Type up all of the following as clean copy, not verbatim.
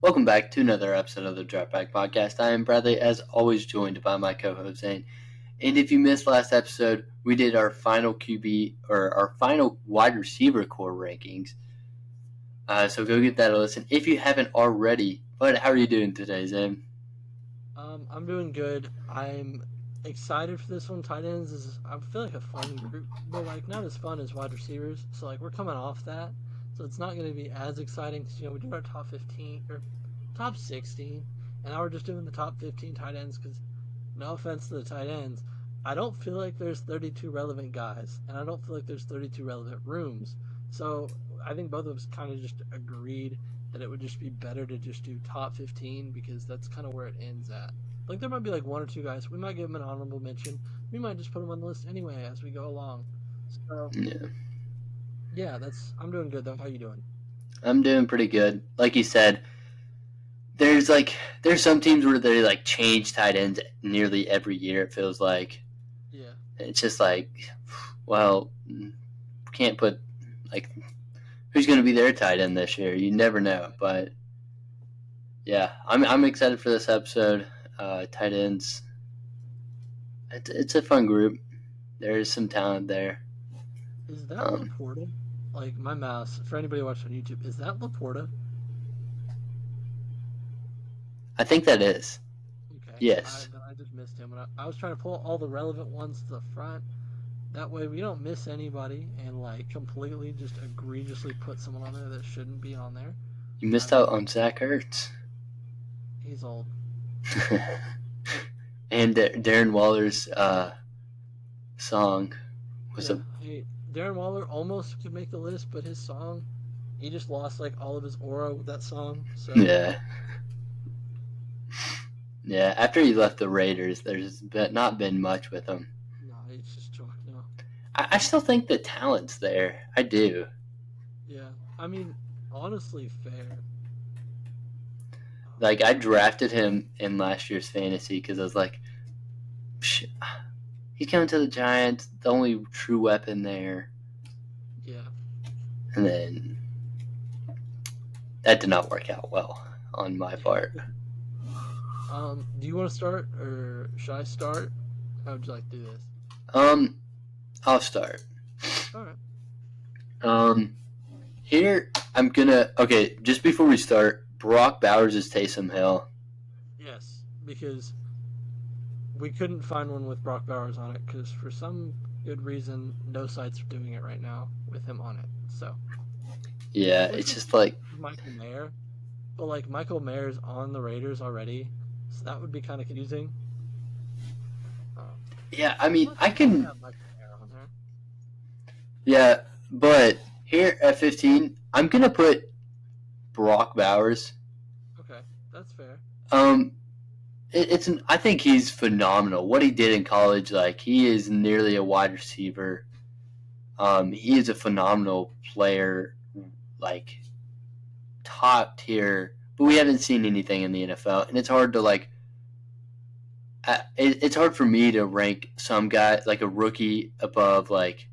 Welcome back to another episode of the Dropback Podcast. I am Bradley, as always, joined by my co-host Zane. And if you missed last episode, we did our final QB or our final wide receiver core rankings. So go get that a listen if you haven't already. But how are you doing today, Zane? I'm doing good. I'm excited for this one. Tight ends is I feel like a fun group, but like not as fun as wide receivers. So like we're coming off that, so it's not going to be as exciting because we did our top 15 or top 16, and now we're just doing the top 15 tight ends. Because no offense to the tight ends, I don't feel like there's 32 relevant guys, and I don't feel like there's 32 relevant rooms. So I think both of us kind of just agreed that it would just be better to just do top 15 because that's kind of where it ends at. Like there might be like one or two guys. We might give them an honorable mention. We might just put them on the list anyway as we go along. So Yeah, yeah, I'm doing good though. How you doing? I'm doing pretty good. Like you said, there's some teams where they change tight ends nearly every year. It feels like Yeah. it's just well, can't put like who's going to be their tight end this year. You never know. But yeah, I'm excited for this episode. Tight ends, it's a fun group. There is some talent there. Is that Um, Laporta? Like my mouse for anybody watching on YouTube, is that Laporta? I think that is. Okay, Yes. I just missed him. And I was trying to pull all the relevant ones to the front. That way we don't miss anybody and like completely just egregiously put someone on there that shouldn't be on there. You missed out on Zach Ertz. He's old. And Darren Waller's song was Yeah. a Hey, Darren Waller almost could make the list, but his song, he just lost like all of his aura with that song. So yeah. Yeah, after he left the Raiders, not been much with him. no, he's just chalk now. I still think the talent's there. I do. Yeah. I mean, honestly, fair. Like I drafted him in last year's fantasy because I was like, Psh, he's coming to the Giants, the only true weapon there. Yeah. And then that did not work out well on my part. Do you want to start or should I start? How would you like to do this? Um, I'll start. All right. Um, Here I'm gonna okay. Just before we start, Brock Bowers is Taysom Hill. Yes, because we couldn't find one with Brock Bowers on it because for some good reason, no sites are doing it right now with him on it. So Yeah, which it's is just like Michael Mayer, but like Michael Mayer's on the Raiders already, so that would be kind of confusing. yeah. I mean, Let's I just can have Michael Mayer on there. yeah, but here at 15, I'm gonna put Brock Bowers. Okay, that's fair. Um, I think he's phenomenal. What he did in college, like he is nearly a wide receiver. He is a phenomenal player, like top tier. But we haven't seen anything in the NFL, and it's hard to it's hard for me to rank some guy like a rookie above like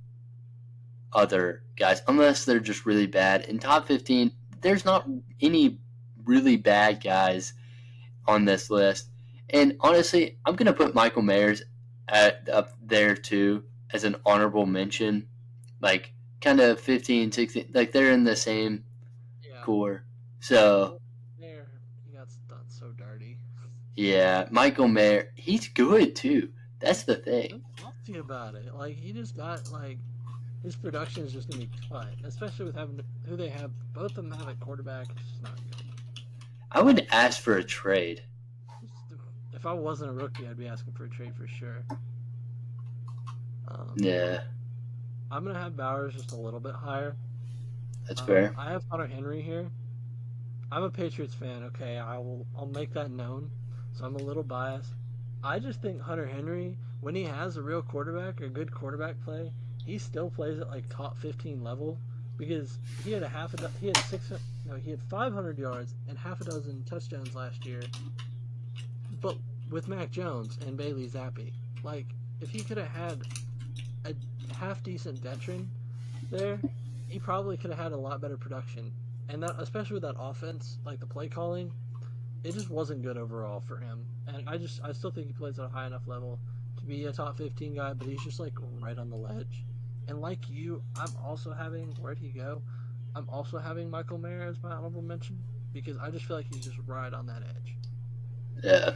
other guys unless they're just really bad. In top 15, there's not any really bad guys on this list. And honestly, I'm gonna put Michael Mayers at up there too as an honorable mention. Like kind of 15, 16, like they're in the same Yeah, core. So well, Mayer, he got done so dirty. yeah, Michael Mayer, he's good too. That's the thing. Don't talk to you about it. Like he just got like his production is just gonna be cut, especially with having who they have. Both of them have at quarterback. It's just not good. I would ask for a trade. If I wasn't a rookie, I'd be asking for a trade for sure. Um, Yeah, I'm gonna have Bowers just a little bit higher. that's fair. I have Hunter Henry here. I'm a Patriots fan. Okay, I'll make that known. So I'm a little biased. I just think Hunter Henry, when he has a real quarterback or good quarterback play, he still plays at like top 15 level because he had he had six no he had 500 yards and half a dozen touchdowns last year. But with Mac Jones and Bailey Zappi, like if he could have had a half decent veteran there, he probably could have had a lot better production. and that especially with that offense, like the play calling, it just wasn't good overall for him. And I still think he plays at a high enough level to be a top 15 guy, but he's just like right on the ledge. And like you, I'm also having where'd he go? I'm also having Michael Mayer as my honorable mention because I just feel like he's just right on that edge. Yeah.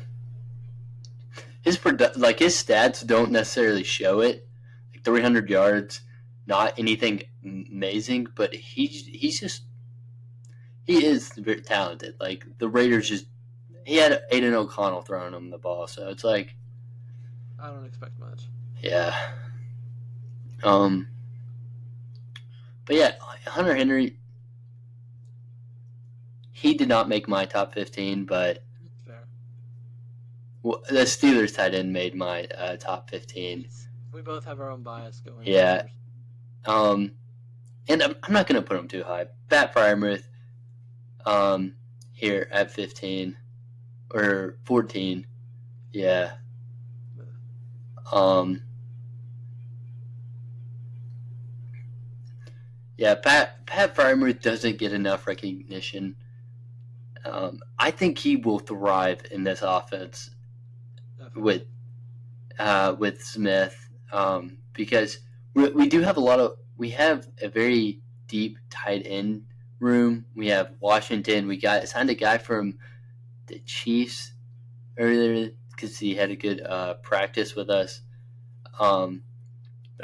His his stats don't necessarily show it. Like 300 yards, not anything amazing, but he is very talented. Like the Raiders he had Aiden O'Connell throwing him the ball, so it's like I don't expect much. yeah. Um, but yeah, Hunter Henry, he did not make my top 15, but Fair. the Steelers tight end made my top 15. We both have our own bias going. Yeah. And I'm not going to put him too high. Pat Fryermuth, here at 15 or 14. Yeah. Yeah, Pat Fryermuth doesn't get enough recognition. I think he will thrive in this offense with Smith, because we do have we have a very deep tight end room. We have Washington. We signed a guy from the Chiefs earlier because he had a good practice with us. But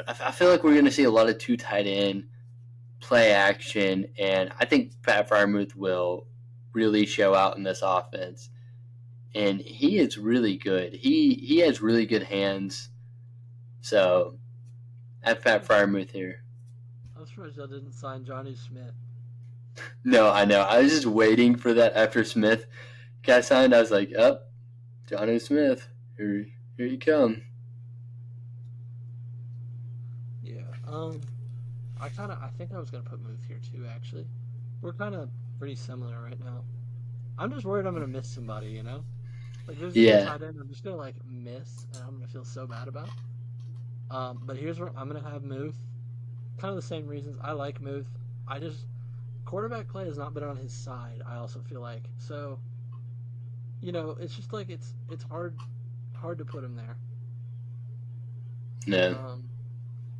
I feel like we're going to see a lot of two tight end play action, and I think Pat Fryermuth will really show out in this offense. And he is really good. He has really good hands. So I have Pat Fryermuth here. I'm surprised y'all didn't sign Johnny Smith. No, I know. I was just waiting for that after Smith got signed. I was like, up, Johnny Smith, here you come. Yeah. I think I was gonna put Muth here too. Actually, we're kind of pretty similar right now. I'm just worried I'm gonna miss somebody. You know, like there's a tight end I'm just gonna like miss, and I'm gonna feel so bad about. But here's where I'm gonna have Muth. Kind of the same reasons I like Muth. I just quarterback play has not been on his side. I also feel like so. You know, it's just like it's hard to put him there. No.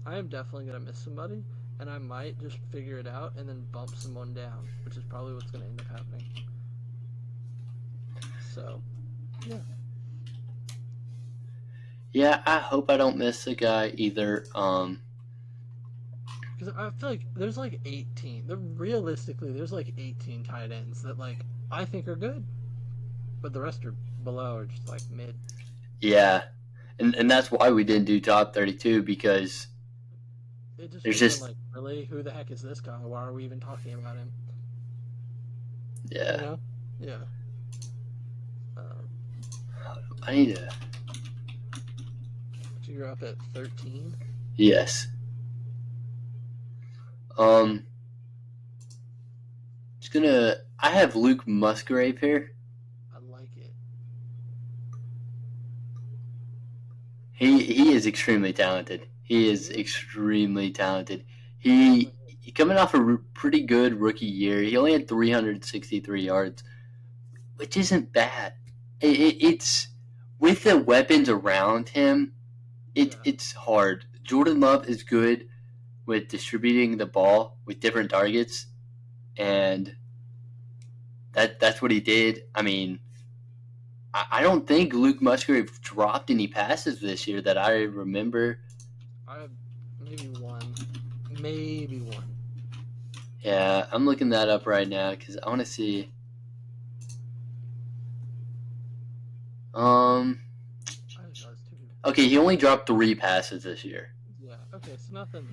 I am definitely gonna miss somebody, and I might just figure it out and then bump someone down, which is probably what's gonna end up happening. So, yeah. Yeah, I hope I don't miss a guy either. Because I feel like there's like 18. Realistically, there's like 18 tight ends that like I think are good, but the rest are below or just like mid. Yeah, and that's why we didn't do top 32 because there's just like, really, who the heck is this guy? Why are we even talking about him? Yeah. You know? Yeah. I need to. So you're up at 13? Yes. I have Luke Musgrave here. I like it. He is extremely talented. He coming off a pretty good rookie year. He only had 363 yards, which isn't bad. It's with the weapons around him. It's hard. Jordan Love is good with distributing the ball with different targets, and that's what he did. I mean, I don't think Luke Musgrave dropped any passes this year that I remember. I have maybe one. Maybe one. Yeah, I'm looking that up right now because I want to see. Okay, he only dropped 3 passes this year. Yeah, okay, so nothing.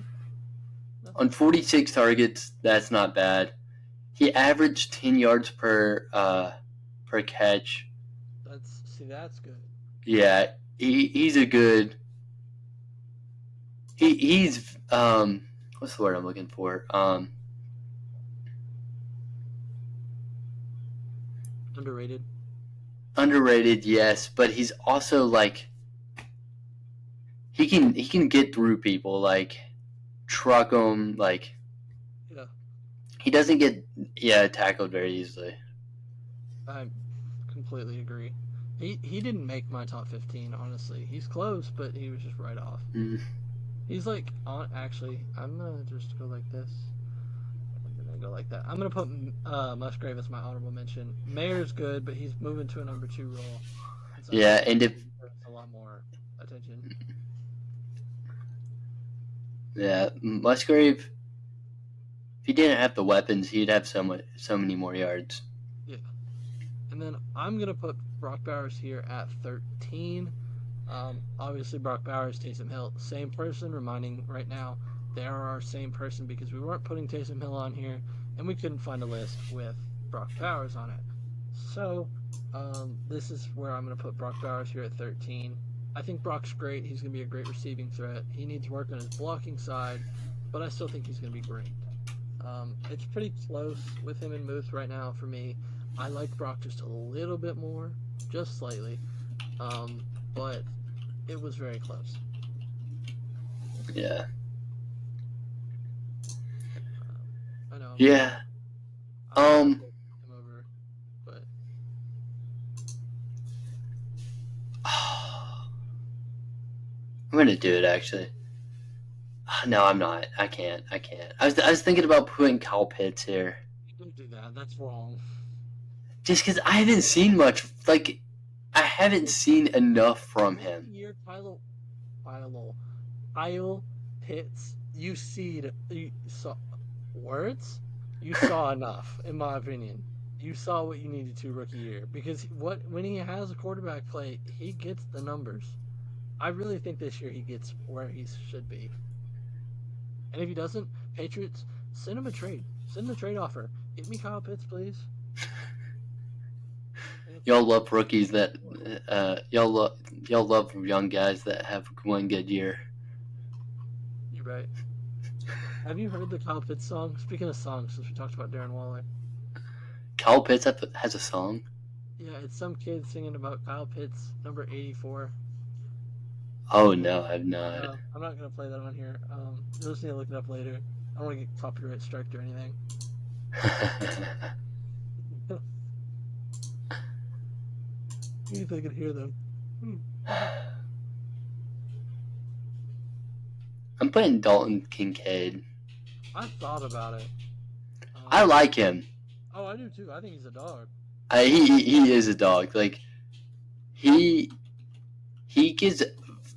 On 46 targets, that's not bad. He averaged 10 yards per catch. That's good. Yeah, he's a good. He's what's the word I'm looking for? Underrated. Underrated, yes, but he's also like he can get through people, like truck them, like He doesn't get tackled very easily. I completely agree. He didn't make my top 15, honestly. He's close, but he was just right off. Mm. He's like on. Actually, I'm gonna just go like this. I'm gonna go like that. I'm gonna put Musgrave as my honorable mention. Mayer's good, but he's moving to a number 2 role. And so Yeah, and if a lot more attention. Musgrave, if he didn't have the weapons, he'd have so many more yards. Yeah. And then I'm gonna put Brock Bowers here at 13. Obviously, Brock Bowers, Taysom Hill, same person. Reminding right now, they are our same person because we weren't putting Taysom Hill on here, and we couldn't find a list with Brock Bowers on it. So, this is where I'm going to put Brock Bowers here at 13. I think Brock's great. He's going to be a great receiving threat. He needs work on his blocking side, but I still think he's going to be great. It's pretty close with him and Muth right now for me. I like Brock just a little bit more, just slightly, but it was very close. Yeah. I know. Yeah. Him over, but I'm gonna do it actually. No, I'm not. I can't. I was thinking about putting Kyle Pitts here. don't do that. That's wrong. Just because I haven't seen much. Like, I haven't seen enough from him. Year Kyle Pitts. You saw words. You saw enough, in my opinion. You saw what you needed to rookie year because when he has a quarterback play, he gets the numbers. I really think this year he gets where he should be. And if he doesn't, Patriots, send him a trade. Send him a trade offer. Get me Kyle Pitts, please. Y'all love rookies that y'all love young guys that have one good year. You're right. Have you heard the Kyle Pitts song? Speaking of songs, since we talked about Darren Waller. Kyle Pitts has a song? Yeah, it's some kid singing about Kyle Pitts, number 84. Oh, no, I've not. I'm not going to play that on here. You'll just need to look it up later. I don't want to get copyright striked or anything. If I could hear them. I'm putting Dalton Kincaid. I thought about it. I like him. Oh, I do too. I think he's a dog. He is a dog. Like, he gets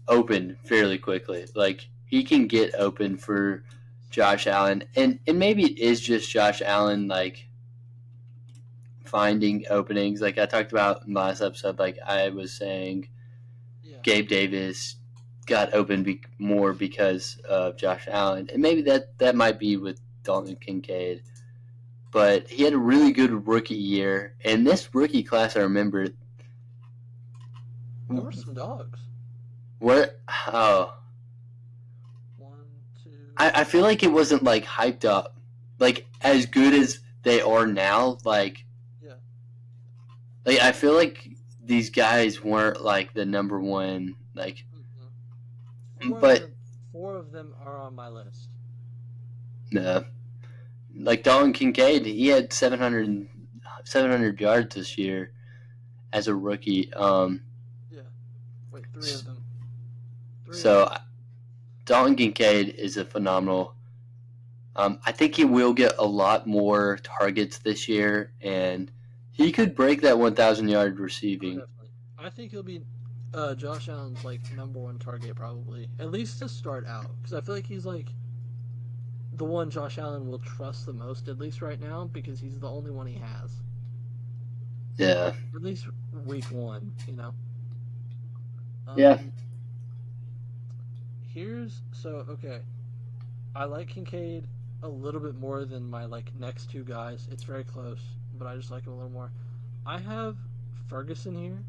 open fairly quickly. Like, he can get open for Josh Allen, and maybe it is just Josh Allen, like, finding openings. Like I talked about in the last episode, like I was saying, Gabe Davis got open more because of Josh Allen, and maybe that might be with Dalton Kincaid. But he had a really good rookie year, and this rookie class, I remember, there were some dogs. What? Oh. 1, 2. I feel like it wasn't like hyped up, like as good as they are now. Like I feel like these guys weren't like the number one. Like, but 4 of them are on my list. No, like Dalton Kincaid, he had 700 yards this year as a rookie. Wait, 3 of them. Dalton Kincaid is a phenomenal. I think he will get a lot more targets this year, and he could break that 1,000-yard receiving. I think he'll be Josh Allen's like number 1 target probably, at least to start out, because I feel like he's like the one Josh Allen will trust the most, at least right now, because he's the only one he has. Yeah. At least week 1, you know. Yeah. Okay. I like Kincaid a little bit more than my like next 2 guys. It's very close, but I just like him a little more. I have Ferguson here.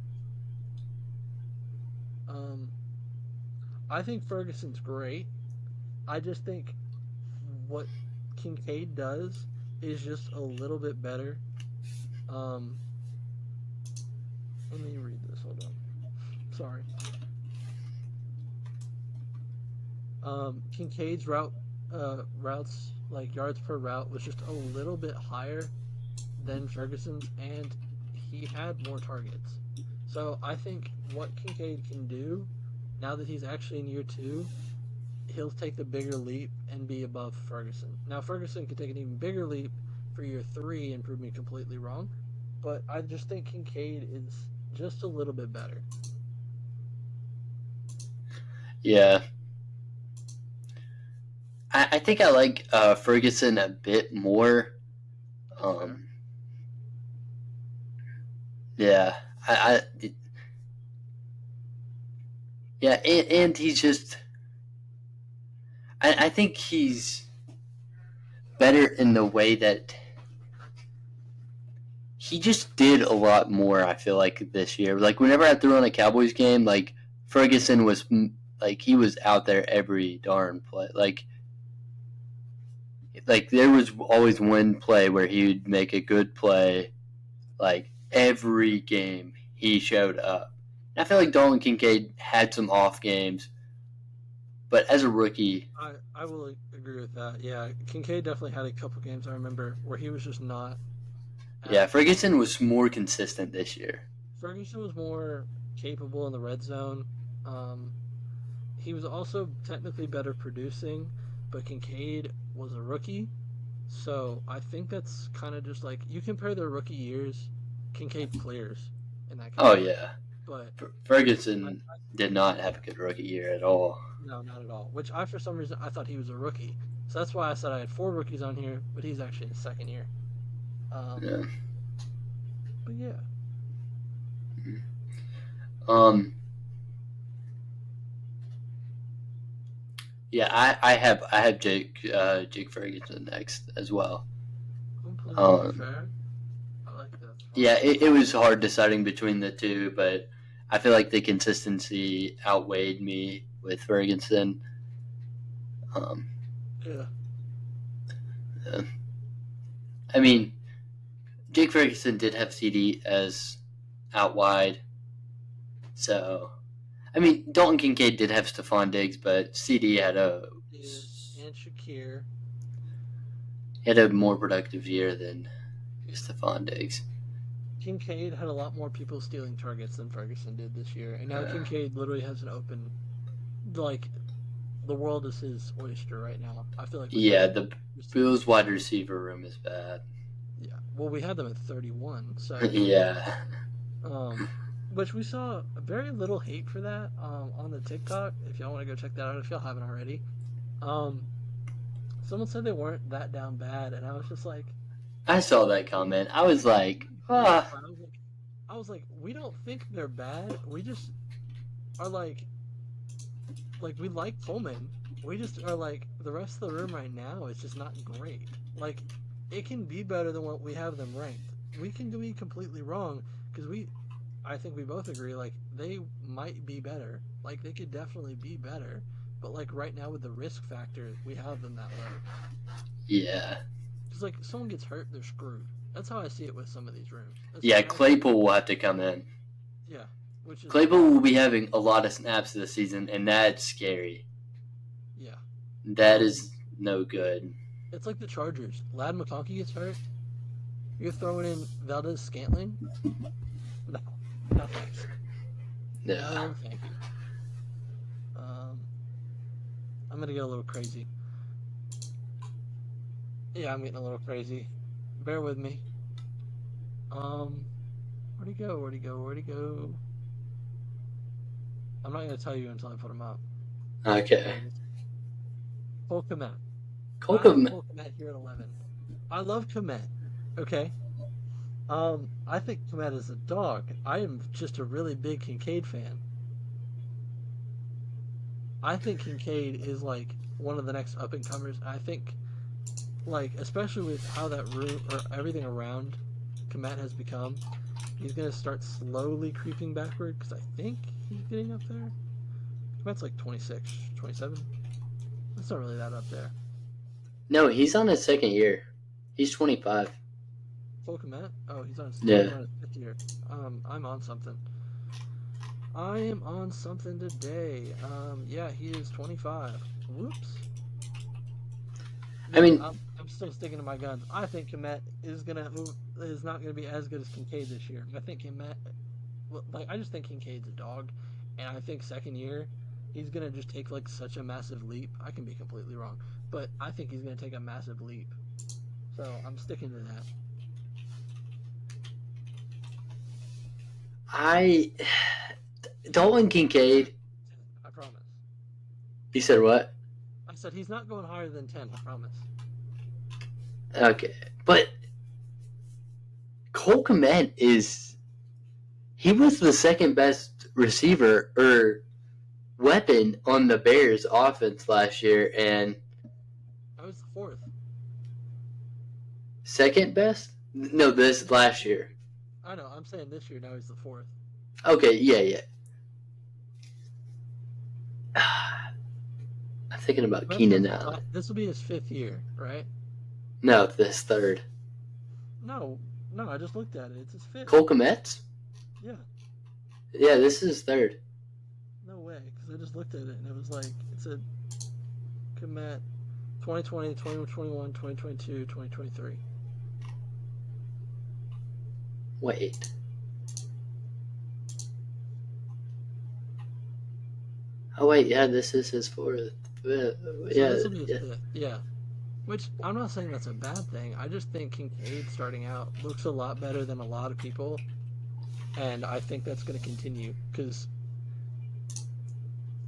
I think Ferguson's great. I just think what Kincaid does is just a little bit better. Let me read this. Hold on. Sorry. Kincaid's routes like yards per route was just a little bit higher than Ferguson's, and he had more targets. So I think what Kincaid can do now that he's actually in year 2, he'll take the bigger leap and be above Ferguson. Now Ferguson could take an even bigger leap for year 3 and prove me completely wrong, but I just think Kincaid is just a little bit better. Yeah. I think I like Ferguson a bit more. That's fair. Yeah. Yeah, and he's just. I think he's better in the way that he just did a lot more. I feel like this year, like whenever I threw on a Cowboys game, like Ferguson was like he was out there every darn play. Like there was always one play where he would make a good play. Like every game, he showed up. And I feel like Dalton Kincaid had some off games, but as a rookie, I will agree with that. Yeah, Kincaid definitely had a couple games I remember where he was just not. yeah, Ferguson was more consistent this year. Ferguson was more capable in the red zone. Um, he was also technically better producing, but Kincaid was a rookie, so I think that's kind of just like you compare their rookie years, Kincaid clears in that Oh category. yeah, But Ferguson did not have a good rookie year at all. no, not at all. Which I, for some reason, I thought he was a rookie. So that's why I said I had 4 rookies on here, but he's actually in his second year. Um, Yeah. but yeah, Um. Yeah, I have Jake Ferguson next as well. completely Um. fair. I like that. Yeah, it was hard deciding between the two, but I feel like the consistency outweighed me with Ferguson. Um. Yeah. Yeah. I mean, Jake Ferguson did have CD as out wide, so I mean Dalton Kincaid did have Stephon Diggs, but CD And Shakir. had a more productive year than Stephon Diggs. Kincaid had a lot more people stealing targets than Ferguson did this year, and now Kincaid literally has an open, like, the world is his oyster right now. I feel like. Yeah, the Bills wide receiver room is bad. Yeah, well, we had them at 31, so Yeah. which we saw very little hate for that on the TikTok. If y'all want to go check that out, if y'all haven't already, um, someone said they weren't that down bad, and I was just like, I saw that comment. I was like, yeah, ah. I was like, we don't think they're bad. We just are like we like Pullman. We just are like the rest of the room right now is just not great. Like it can be better than what we have them ranked. We can be completely wrong because I think we both agree like they might be better. Like they could definitely be better. But like right now with the risk factor, we have them that low. Yeah. Because like someone gets hurt, they're screwed. That's how I see it with some of these rooms. Yeah, Claypool will have to come in. Yeah. Which is Claypool will be having a lot of snaps this season, and that's scary. Yeah. That is no good. It's like the Chargers. Lad McConkey gets hurt. You're throwing in Valdez Scantling? No. No thanks. Yeah. No thank you. I'm gonna get a little crazy. Yeah, I'm getting a little crazy. Bear with me. Where'd he go? Where'd he go? Where'd he go? I'm not gonna tell you until I put him up. Okay. Cole Kmet. Cole Kmet here at 11. I love Kmet. Okay. I think Kmet is a dog. I am just a really big Kincaid fan. I think Kincaid is like one of the next up and comers. I think, like, especially with how that room or everything around Kmet has become, he's gonna start slowly creeping backward because I think he's getting up there. Kmet's like 26, 27. That's not really that up there. No, he's on his second year. He's 25. Cole Kmet? Oh, he's on his 5th year. I'm on something. I am on something today. Yeah, he is 25. Whoops. I Yeah, mean, I'm still sticking to my guns. I think Komet is not gonna be as good as Kincaid this year. I think Komet, well, like I just think Kincaid's a dog, and I think second year he's gonna just take like such a massive leap. I can be completely wrong, but I think he's gonna take a massive leap. So I'm sticking to that. I Dalton Kincaid. I promise. You said what? I said he's not going higher than 10. I promise. Okay, but Cole Kmet he was the second best receiver or weapon on the Bears offense last year, and I was the fourth. second best? No, this last year. I know. I'm saying this year now he's the fourth. Okay, yeah. I'm thinking about Keenan Allen. This will be his fifth year, right? No, this third. No, no. I just looked at it. It's his fifth. Cole Kmet? Yeah. Yeah, this is third. No way, because I just looked at it and it was like it's a Komet 2020, 2021, 2022, 2023. Wait. Oh wait, yeah, this is his fourth. Yeah, So this will be his fifth. Yeah. Which I'm not saying that's a bad thing. I just think Kincaid starting out looks a lot better than a lot of people, and I think that's going to continue because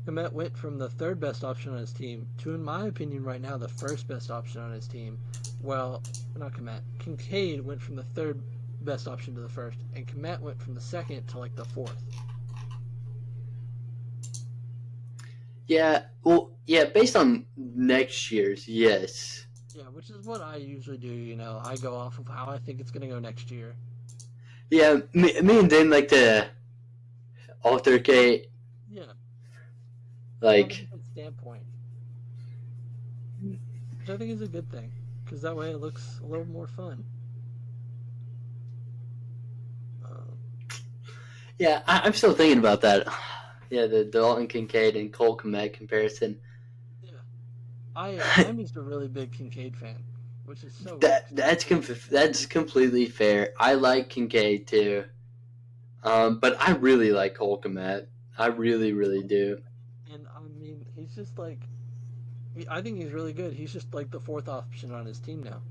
Komet went from the third best option on his team to, in my opinion, right now the first best option on his team. Well, not Komet. Kincaid went from the third best option to the first, and Komet went from the second to like the fourth. Yeah, well, yeah, based on next year's, yes. Yeah, which is what I usually do. You know, I go off of how I think it's going to go next year. Yeah, me and Dan like to altercate. Yeah. Like, From a different standpoint, which I think is a good thing because that way it looks a little more fun. yeah, I'm still thinking about that. Yeah, the Dalton Kincaid and Cole Kmet comparison. Yeah, I'm just a really big Kincaid fan, which is so That's completely fair. I like Kincaid too, but I really like Cole Kmet. I really do. And I mean, he's just like, I think he's really good. He's just like the fourth option on his team now.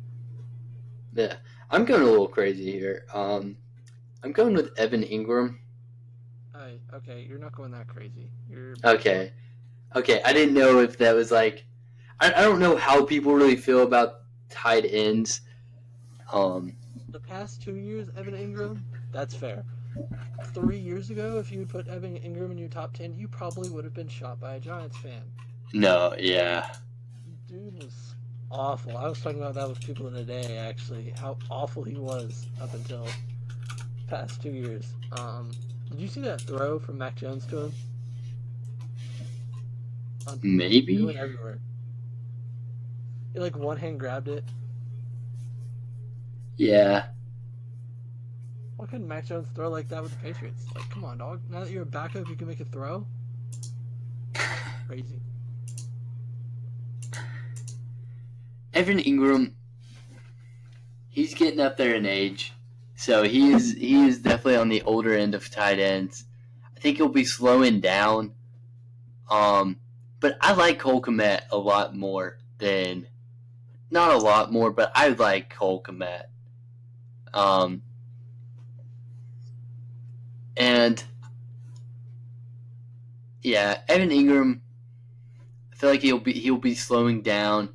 Yeah, I'm going a little crazy here. I'm going with Evan Ingram. Okay, you're not going that crazy. You're Okay. I didn't know if that was like. I don't know how people really feel about tight ends. The past 2 years, Evan Ingram, that's fair. 3 years ago, if you would put Evan Ingram in your top 10, you probably would have been shot by a Giants fan. No, yeah. Dude was awful. I was talking about that with people today, actually, how awful he was up until past 2 years. Did you see that throw from Mac Jones to him? Maybe. It went everywhere. He like one hand grabbed it. Yeah. Why couldn't Mac Jones throw like that with the Patriots? Like, come on, dog. Now that you're a backup, you can make a throw. Crazy. Evan Ingram, he's getting up there in age, so he is definitely on the older end of tight ends. I think he'll be slowing down. But I like Cole Kmet a lot more than, not a lot more, but I like Cole Kmet. And yeah, Evan Ingram, I feel like he'll be slowing down,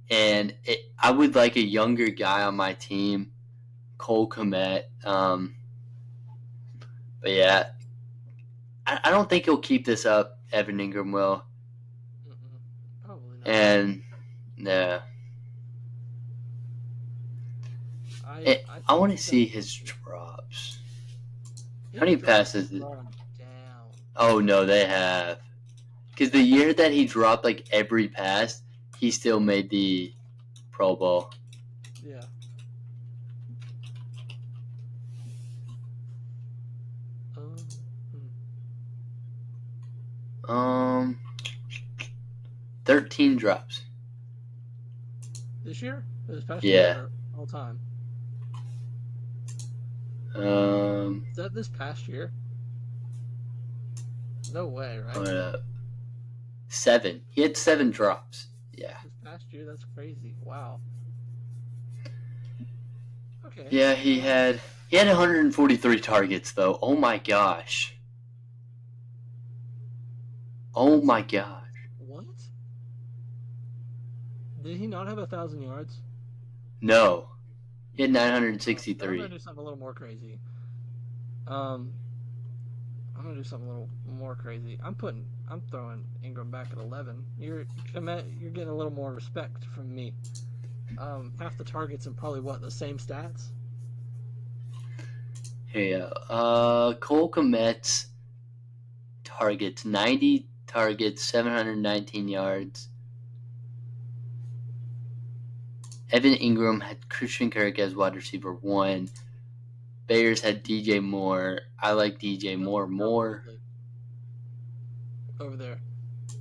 and I would like a younger guy on my team, Cole Kmet. But yeah, I don't think he'll keep this up. Evan Ingram will. Probably not. And yeah, I want to see his drops. How many passes? Oh no, they have. Because the year that he dropped like every pass, he still made the Pro Bowl. Yeah. 13 drops. This year? This past Yeah. year or all time? Um, Is that this past year? No way, right? hold up. 7. He had 7 drops. Yeah. This past year? That's crazy. Wow. Okay. Yeah, he had 143 targets though. Oh my gosh. Oh my gosh. What? Did he not have 1,000 yards? No. He had I'm gonna 963. do something a little more crazy. Um, I'm gonna do something a little more crazy. I'm throwing Ingram back at 11. You're getting a little more respect from me. Half the targets and probably what the same stats. Hey, Cole Kmet's targets, 90 targets, 719 yards. Evan Ingram had Christian Kirk as wide receiver 1. Bears had DJ Moore. I like DJ Moore more. Over there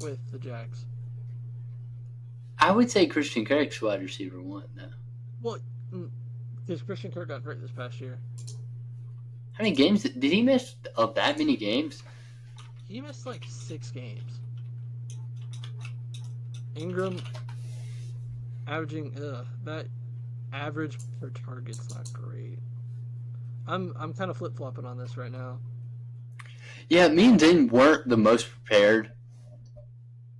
with the Jags. I would say Christian Kirk's wide receiver 1 though. Well, because Christian Kirk got hurt this past year. How many games did he miss? Of that many games? He missed like 6 games. Ingram averaging that average per target's not great. I'm kind of flip flopping on this right now. Yeah, me and Zane weren't the most prepared,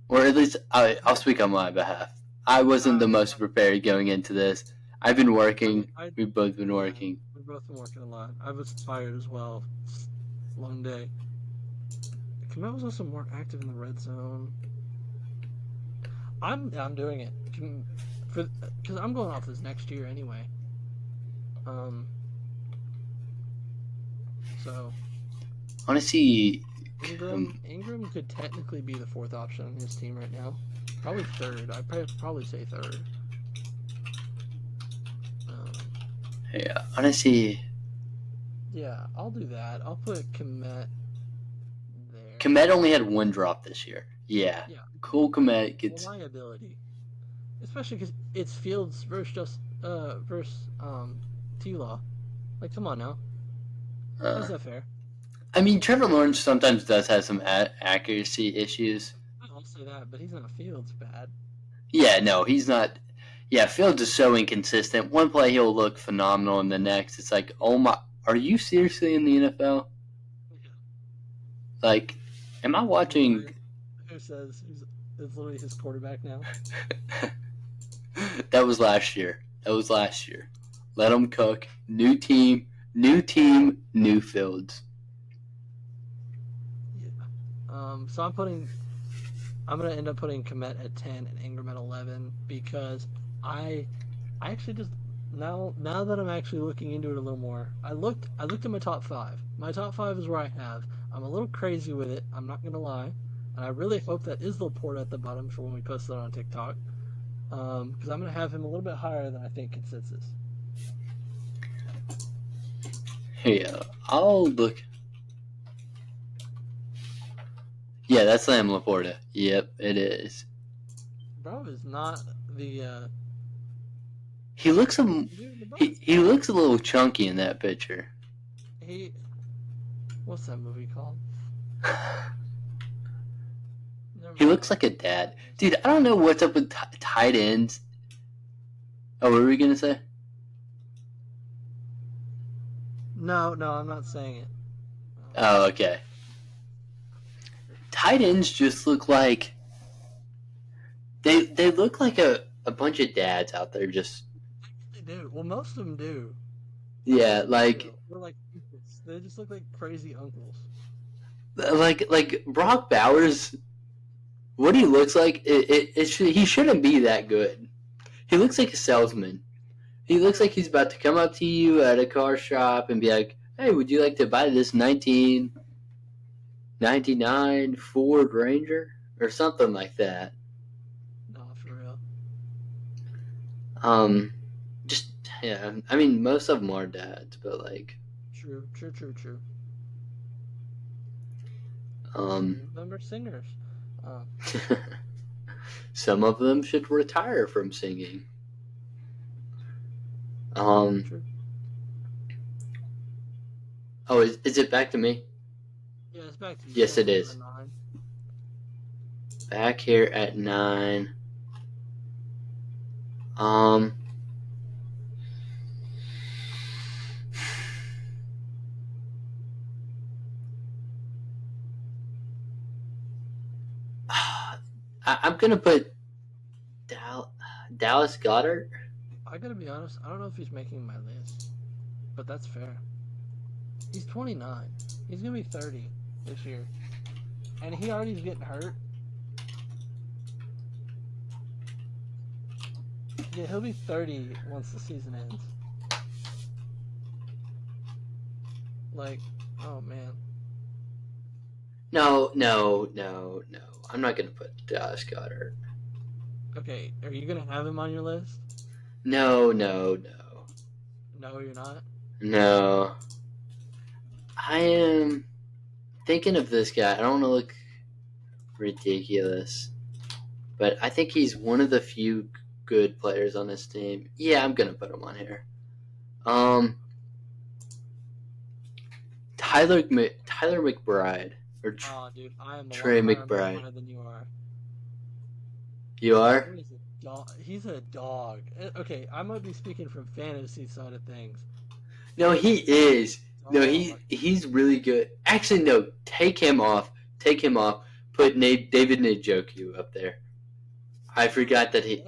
or at least I'll speak on my behalf. I wasn't the most prepared going into this. I've been working. We've both been working. We've both been working a lot. I was tired as well. Long day. Kmet was also more active in the red zone. I'm doing it because I'm going off this next year anyway. So I want to see Ingram could technically be the 4th option on his team right now. Probably 3rd. I'd probably say 3rd. Yeah, I want to see. Yeah, I'll do that. I'll put Kmet there. Kmet only had 1 drop this year. Yeah. Cole Kmet gets reliability, especially because it's Fields versus T-Law. Like, come on now. How's that fair? I mean, Trevor Lawrence sometimes does have some accuracy issues. I'll say that, but he's not Fields bad. Yeah, no, he's not. Yeah, Fields is so inconsistent. One play he'll look phenomenal, and the next it's like, oh my, are you seriously in the NFL? Yeah. Like, am I watching? Who says it's literally his quarterback now? That was last year. Let him cook. New team, new Fields. Yeah. So I'm gonna end up putting Kmet at 10 and Ingram at 11 because I actually just now that I'm actually looking into it a little more, I looked at my top 5. My top 5 is where I have. I'm a little crazy with it. I'm not gonna lie, and I really hope that is the report at the bottom for when we post it on TikTok, because I'm gonna have him a little bit higher than I think consensus. Yeah, I'll look. Yeah, that's Sam Laporta. Yep, it is. Bro is not the. He looks he looks a little chunky in that picture. What's that movie called? He looks like a dad. Dude, I don't know what's up with tight ends. Oh, what were we gonna say? No, I'm not saying it. Oh, okay. Tight ends just look like they look like a bunch of dads out there just. They do. Well, most of them do. Yeah, like they're like uncles. They just look like crazy uncles. Like Brock Bowers, what he looks like, he shouldn't be that good. He looks like a salesman. He looks like he's about to come up to you at a car shop and be like, "Hey, would you like to buy this 1999 Ford Ranger or something like that?" No, for real. Just yeah. I mean, most of them are dads, but like. True. Some of them are singers. Some of them should retire from singing. Um. True. Oh, is it back to me? Yeah, it's back to you. Yes, it is. 9. Back here at 9. Um. I'm gonna put Dallas Goddard. I gotta be honest. I don't know if he's making my list, but that's fair. He's 29. He's gonna be 30 this year, and he already's getting hurt. Yeah, he'll be 30 once the season ends. Like, oh man. No. I'm not gonna put Dallas Goddard. Okay, are you gonna have him on your list? No. No, you're not. No. I am thinking of this guy. I don't want to look ridiculous, but I think he's one of the few good players on this team. Yeah, I'm gonna put him on here. Tyler McBride or Oh, dude, I am a Trey lot higher McBride. on him than you are. You are? He's a dog. He's a dog. Okay, I might be speaking from fantasy side of things. No, he is. No, Dog. he's really good. Actually, no. Take him off. Put David Njoku up there. I forgot that he.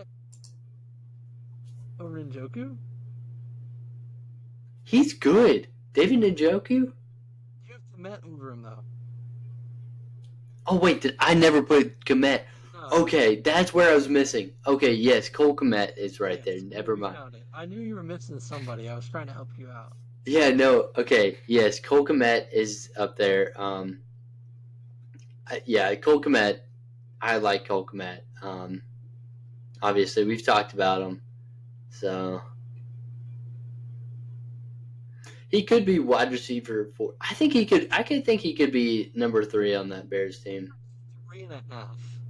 Over Njoku? He's good. David Njoku? You have Komet over him though. Oh wait, I never put Komet. No. Okay, that's where I was missing. Okay, yes, Cole Komet is right there. Yes, Never we mind. found it. I knew you were missing somebody. I was trying to help you out. Yeah, no. Okay, yes, Cole Komet is up there. Yeah, Cole Komet. I like Cole Komet. Obviously, we've talked about him, so he could be wide receiver 4. I think he could. I could think he could be number 3 on that Bears team. 3.5.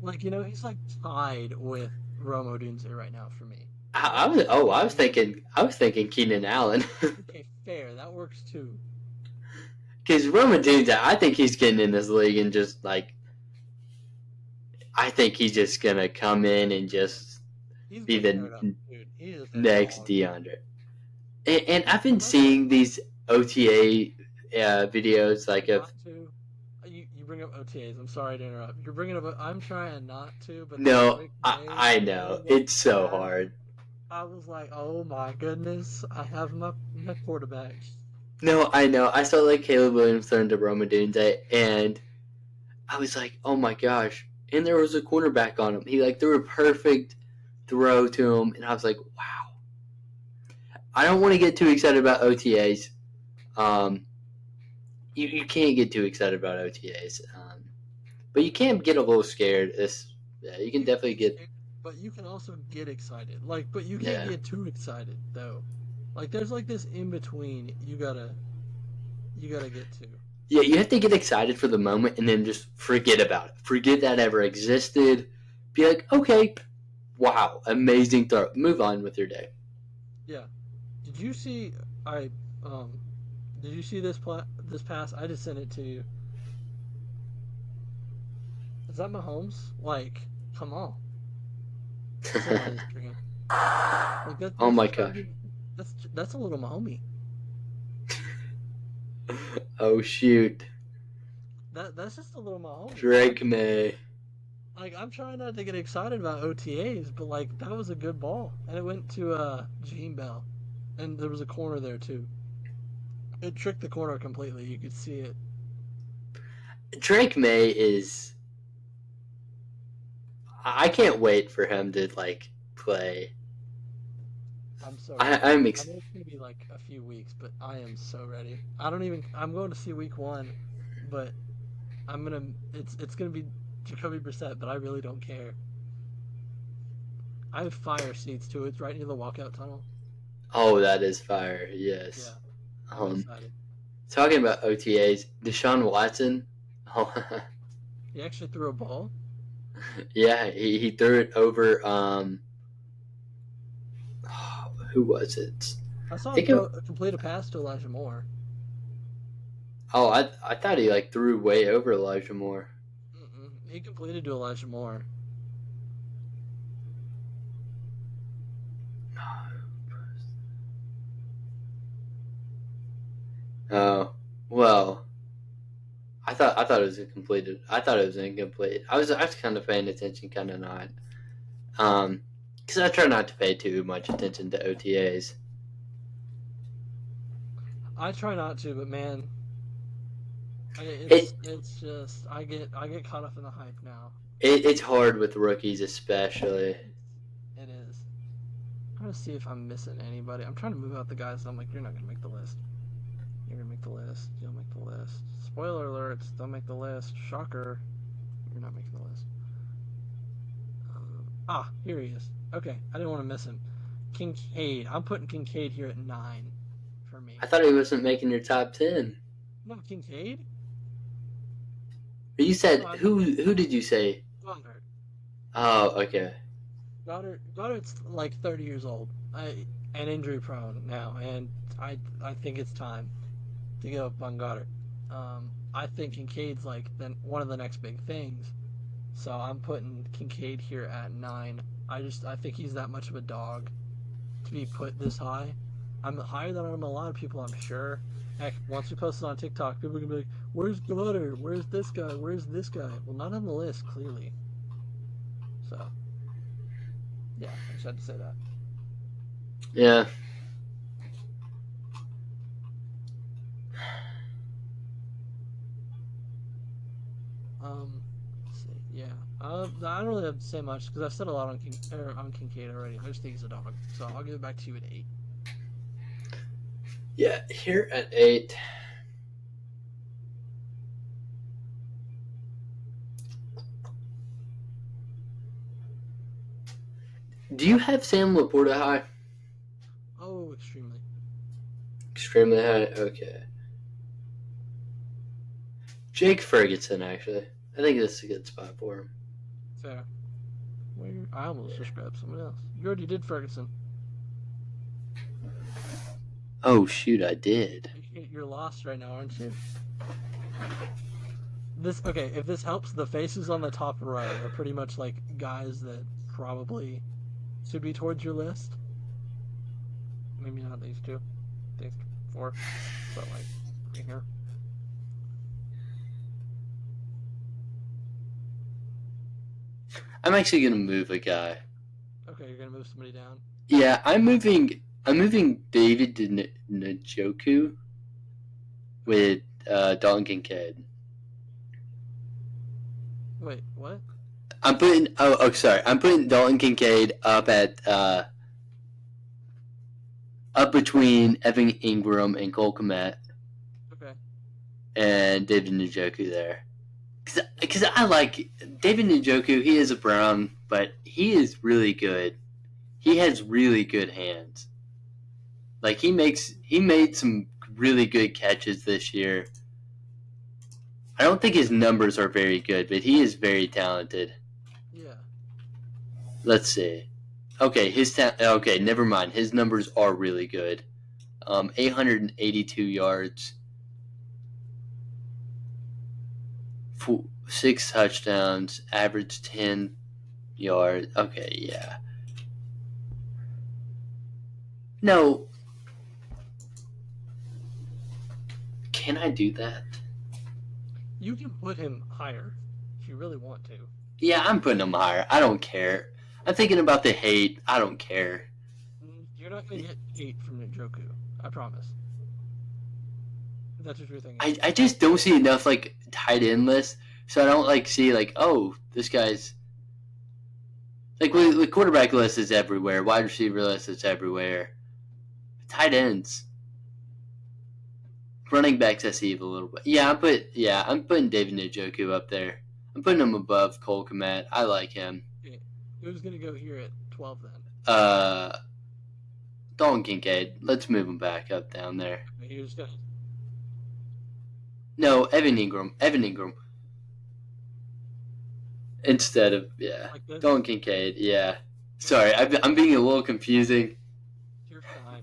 Like, you know, he's like tied with Rome Odunze right now for me. I was thinking Keenan Allen. Okay, fair. That works too. Because Roman Jones, I think he's getting in this league and just like, I think he's just gonna come in and just He's be gonna the tear it up, dude. He is a next dog. DeAndre. And I've been seeing these OTA videos like of. Not to. You bring up OTAs. I'm sorry to interrupt. You're bringing up. I'm trying not to, but No, Drake May, I know it's so hard. I was like, oh my goodness, I have my quarterback. No, I know. I saw like Caleb Williams thrown to Roma Dunze, and I was like, oh my gosh. And there was a cornerback on him. He like threw a perfect throw to him, and I was like, wow. I don't want to get too excited about OTAs. You can't get too excited about OTAs, but you can get a little scared. You can definitely get. But you can also get excited. Like, but you can't get too excited though. Like, there's like this in between. You gotta get to. Yeah, you have to get excited for the moment and then just forget about it. Forget that ever existed. Be like, okay, wow, amazing throw. Move on with your day. Yeah. Did you see? Did you see this pass? I just sent it to you. Is that Mahomes? Like, come on. Like Oh my gosh. That's a little Mahomey. Oh shoot. That's just a little Mahomey. Drake May. Like, I'm trying not to get excited about OTAs, but like that was a good ball, and it went to Gene Bell, and there was a corner there too. It tricked the corner completely. You could see it. Drake May is. I can't wait for him to like play. I'm so. I'm I know excited. it's gonna be like a few weeks, but I am so ready. I'm going to see week 1, but It's gonna be Jacoby Brissett, but I really don't care. I have fire seats too. It's right near the walkout tunnel. Oh, that is fire. Yes. Yeah. I'm excited. Talking about OTAs, Deshaun Watson. Oh, He actually threw a ball. yeah, he threw it over. Who was it? I saw I him think it, complete a pass to Elijah Moore. oh, I thought he like threw way over Elijah Moore. Mm-mm. He completed to Elijah Moore. Oh, well, I thought it was completed. I thought it was incomplete. I was kind of paying attention, kind of not. Because I try not to pay too much attention to OTAs. I try not to, but man, It, it's just I get caught up in the hype now. it's hard with rookies, especially. It is. I'm trying to see if I'm missing anybody. I'm trying to move out the guys that I'm like, you're not gonna make the list. You're gonna make the list. You'll make the list. Spoiler alerts, they'll make the list. Shocker, you're not making the list. Here he is. Okay, I didn't want to miss him. Kincaid. I'm putting Kincaid here at 9 for me. I thought he wasn't making your top 10. No, Kincaid? But you said No, who did you say? Goddard. Oh, okay. Goddard's like 30 years old. And injury prone now, and I think it's time to give up on Goddard. I think Kincaid's like one of the next big things. So I'm putting Kincaid here at 9. I think he's that much of a dog to be put this high. I'm higher than a lot of people, I'm sure. Heck, once we post it on TikTok, people are gonna be like, "Where's Goddard? Where's this guy? Where's this guy?" Well, not on the list, clearly. So, yeah, I just had to say that. Yeah. Let's see. Yeah. I don't really have to say much because I've said a lot on Kincaid already. I just think he's a dog. So I'll give it back to you at 8. Yeah, here at 8. Do you have Sam Laporta high? Oh, extremely. Extremely high? Okay. Jake Ferguson, actually. I think this is a good spot for him. Fair. I almost just grabbed someone else. You already did Ferguson. Oh, shoot, I did. You're lost right now, aren't you? Okay, if this helps, the faces on the top right are pretty much like guys that probably should be towards your list. Maybe not these two. These 4. But like right here. I'm actually gonna move a guy. Okay, you're gonna move somebody down. Yeah, I'm moving David Njoku with Dalton Kincaid. Wait, what? I'm putting Dalton Kincaid up at up between Evan Ingram and Cole Kmet. Okay. And David Njoku there. Because I like David Njoku. He is a Brown, but he is really good. He has really good hands. Like he made some really good catches this year. I don't think his numbers are very good, but he is very talented. Yeah. Let's see. Okay, okay, never mind. His numbers are really good. 882 yards. 6 touchdowns, average 10 yards. Okay, yeah. No. Can I do that? You can put him higher if you really want to. Yeah, I'm putting him higher. I don't care. I'm thinking about the hate. I don't care. You're not going to get hate from Njoku. I promise. If that's what you're thinking. I just don't see enough like tight end lists, so I don't like see like, oh, this guy's like the quarterback list is everywhere, wide receiver list is everywhere, tight ends, running backs I see a little bit. Yeah, I'm putting David Njoku up there. I'm putting him above Cole Kmet. I like him. Okay. Who's gonna go here at 12 then? Dalton Kincaid. Let's move him back up down there. Who's gonna? No, Evan Ingram. Instead of Like Dalton Kincaid. Yeah. Sorry, I'm being a little confusing. You're fine.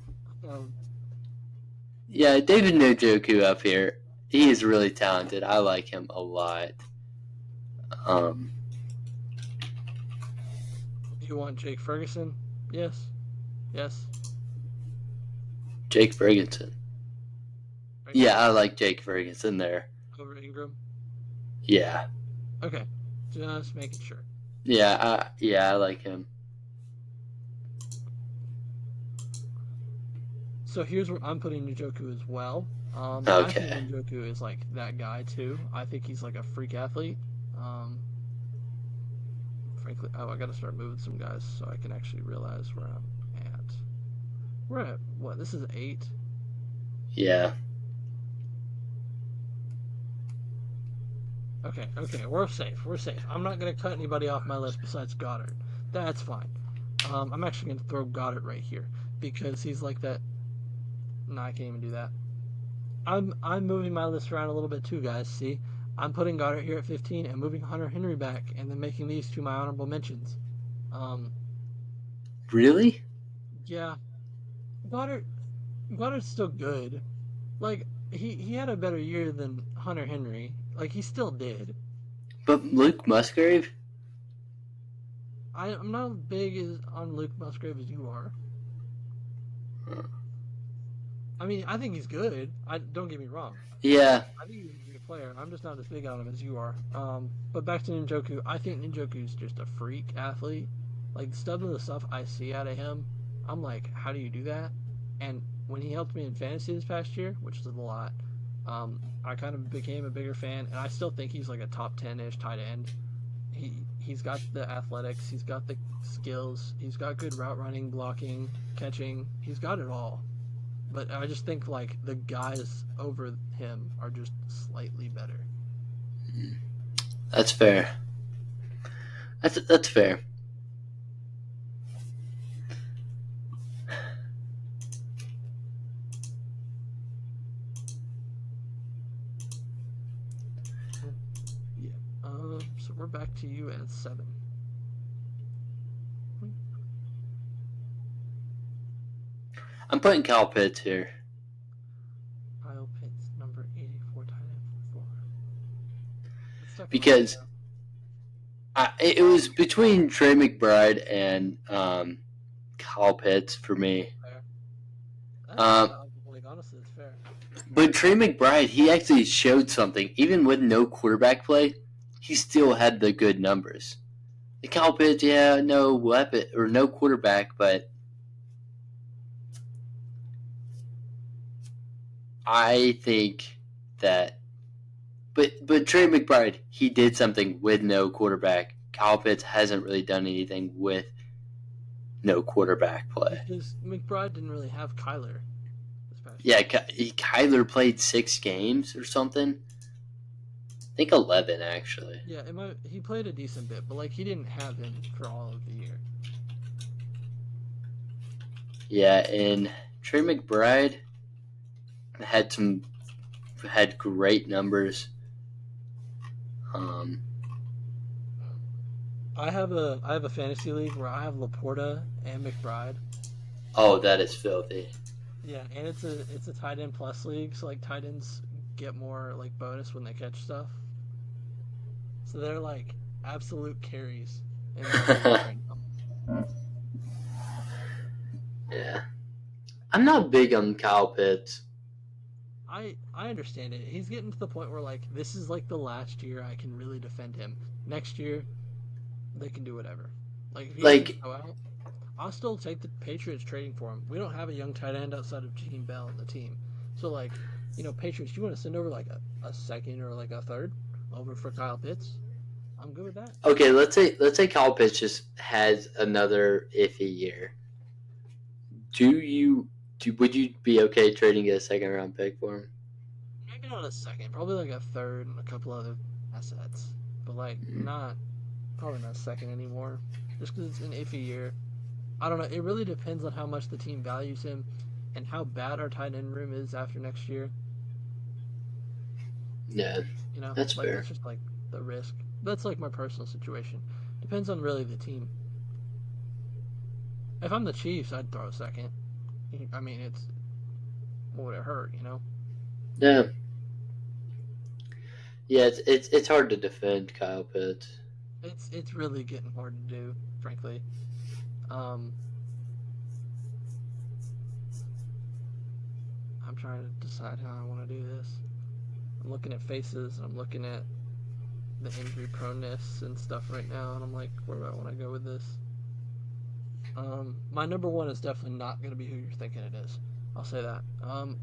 Yeah, David Njoku up here. He is really talented. I like him a lot. Um, Do you want Jake Ferguson? Yes. Yes. Jake Ferguson. Right. Yeah, I like Jake Ferguson there. Over Ingram? Yeah. Okay. Just making sure. Yeah, I like him. So here's where I'm putting Njoku as well. I think Okay. Njoku is like that guy too. I think he's like a freak athlete. Um, frankly, I got to start moving some guys so I can actually realize where I'm at. We're at what? This is 8. Yeah. Okay, we're safe. We're safe. I'm not gonna cut anybody off my list besides Goddard. That's fine. I'm actually gonna throw Goddard right here because he's like that. No, I can't even do that. I'm moving my list around a little bit too, guys. See, I'm putting Goddard here at 15 and moving Hunter Henry back, and then making these two my honorable mentions. Um, Really? yeah, Goddard Goddard's still good. Like he had a better year than Hunter Henry. Like he still did. But Luke Musgrave? I'm not as big as on Luke Musgrave as you are. I mean, I think he's good. I don't get me wrong. Yeah. I think he's a good player. I'm just not as big on him as you are. But back to Ninjoku, I think Ninjoku's just a freak athlete. Like some of the stuff I see out of him, I'm like, how do you do that? And when he helped me in fantasy this past year, which is a lot, I kind of became a bigger fan, and I still think he's like a top 10-ish tight end. He's got the athletics, he's got the skills, he's got good route running, blocking, catching. He's got it all. But I just think like the guys over him are just slightly better. That's fair. That's fair. Yeah. So we're back to you at 7. I'm putting Kyle Pitts here. Kyle Pitts, number 84, tight end for 4. Because it was between Trey McBride and Kyle Pitts for me. Like honestly, it's fair. But Trey McBride, he actually showed something. Even with no quarterback play, he still had the good numbers. The Kyle Pitts, yeah, no weapon or no quarterback, but I think that. But Trey McBride, he did something with no quarterback. Kyle Pitts hasn't really done anything with no quarterback play. Because McBride didn't really have Kyler this past Yeah, year. Kyler played 6 games or something. I think 11 actually. Yeah, he played a decent bit, but like he didn't have him for all of the year. Yeah, and Trey McBride had great numbers. I have a fantasy league where I have Laporta and McBride. Oh, that is filthy. Yeah, and it's a tight end plus league, so like tight ends get more like bonus when they catch stuff. So they're like absolute carries in my league right now. Yeah, I'm not big on Kyle Pitts. I understand it. He's getting to the point where like this is like the last year I can really defend him. Next year, they can do whatever. Like if he doesn't go out, I'll still take the Patriots trading for him. We don't have a young tight end outside of Jaheim Bell in the team. So like, Patriots, you want to send over like a second or like a third over for Kyle Pitts? I'm good with that. Okay, let's say Kyle Pitts just has another iffy year. Would you be okay trading a 2nd-round pick for him? Maybe not a second, probably like a third and a couple other assets, but like probably not a second anymore, just because it's an iffy year. I don't know. It really depends on how much the team values him and how bad our tight end room is after next year. Yeah, that's like fair. that's just like the risk. That's like my personal situation. Depends on really the team. If I'm the Chiefs, I'd throw a second. I mean, what would it hurt, you know? Yeah. Yeah, it's hard to defend Kyle Pitts. It's really getting hard to do, frankly. Um, I'm trying to decide how I want to do this. I'm looking at faces, and I'm looking at the injury proneness and stuff right now, and I'm like, where do I want to go with this? My number one is definitely not going to be who you're thinking it is. I'll say that.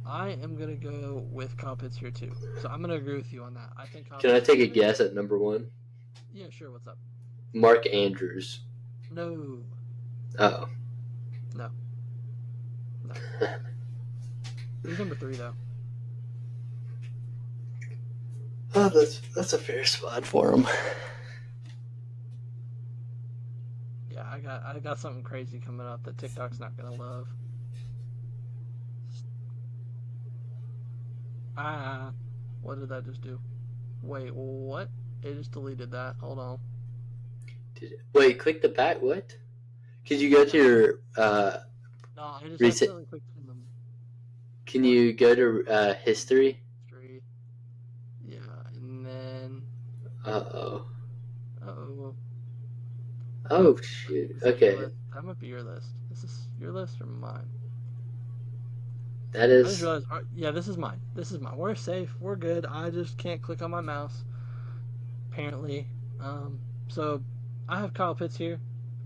I am going to go with Kyle Pitts here too. So I'm going to agree with you on that. I think Kyle Can I Pitts take is a good. guess at number one? Yeah, sure. What's up? Mark Andrews. No, Oh. no. He's number 3 though. Oh, that's a fair spot for him. Yeah, I got something crazy coming up that TikTok's not gonna love. Ah, what did that just do? Wait, what? It just deleted that. Hold on. Wait, click the back. What? Could you go to your No, I just recent? accidentally clicked in the Can you go to history? history. Yeah, and then Uh-oh. oh, Oh, shoot. is that your Okay. list? That might be your list. Is this your list or mine? That I just is... realized. Yeah, this is mine. This is mine. We're safe. We're good. I just can't click on my mouse. Apparently. So I have Kyle Pitts here.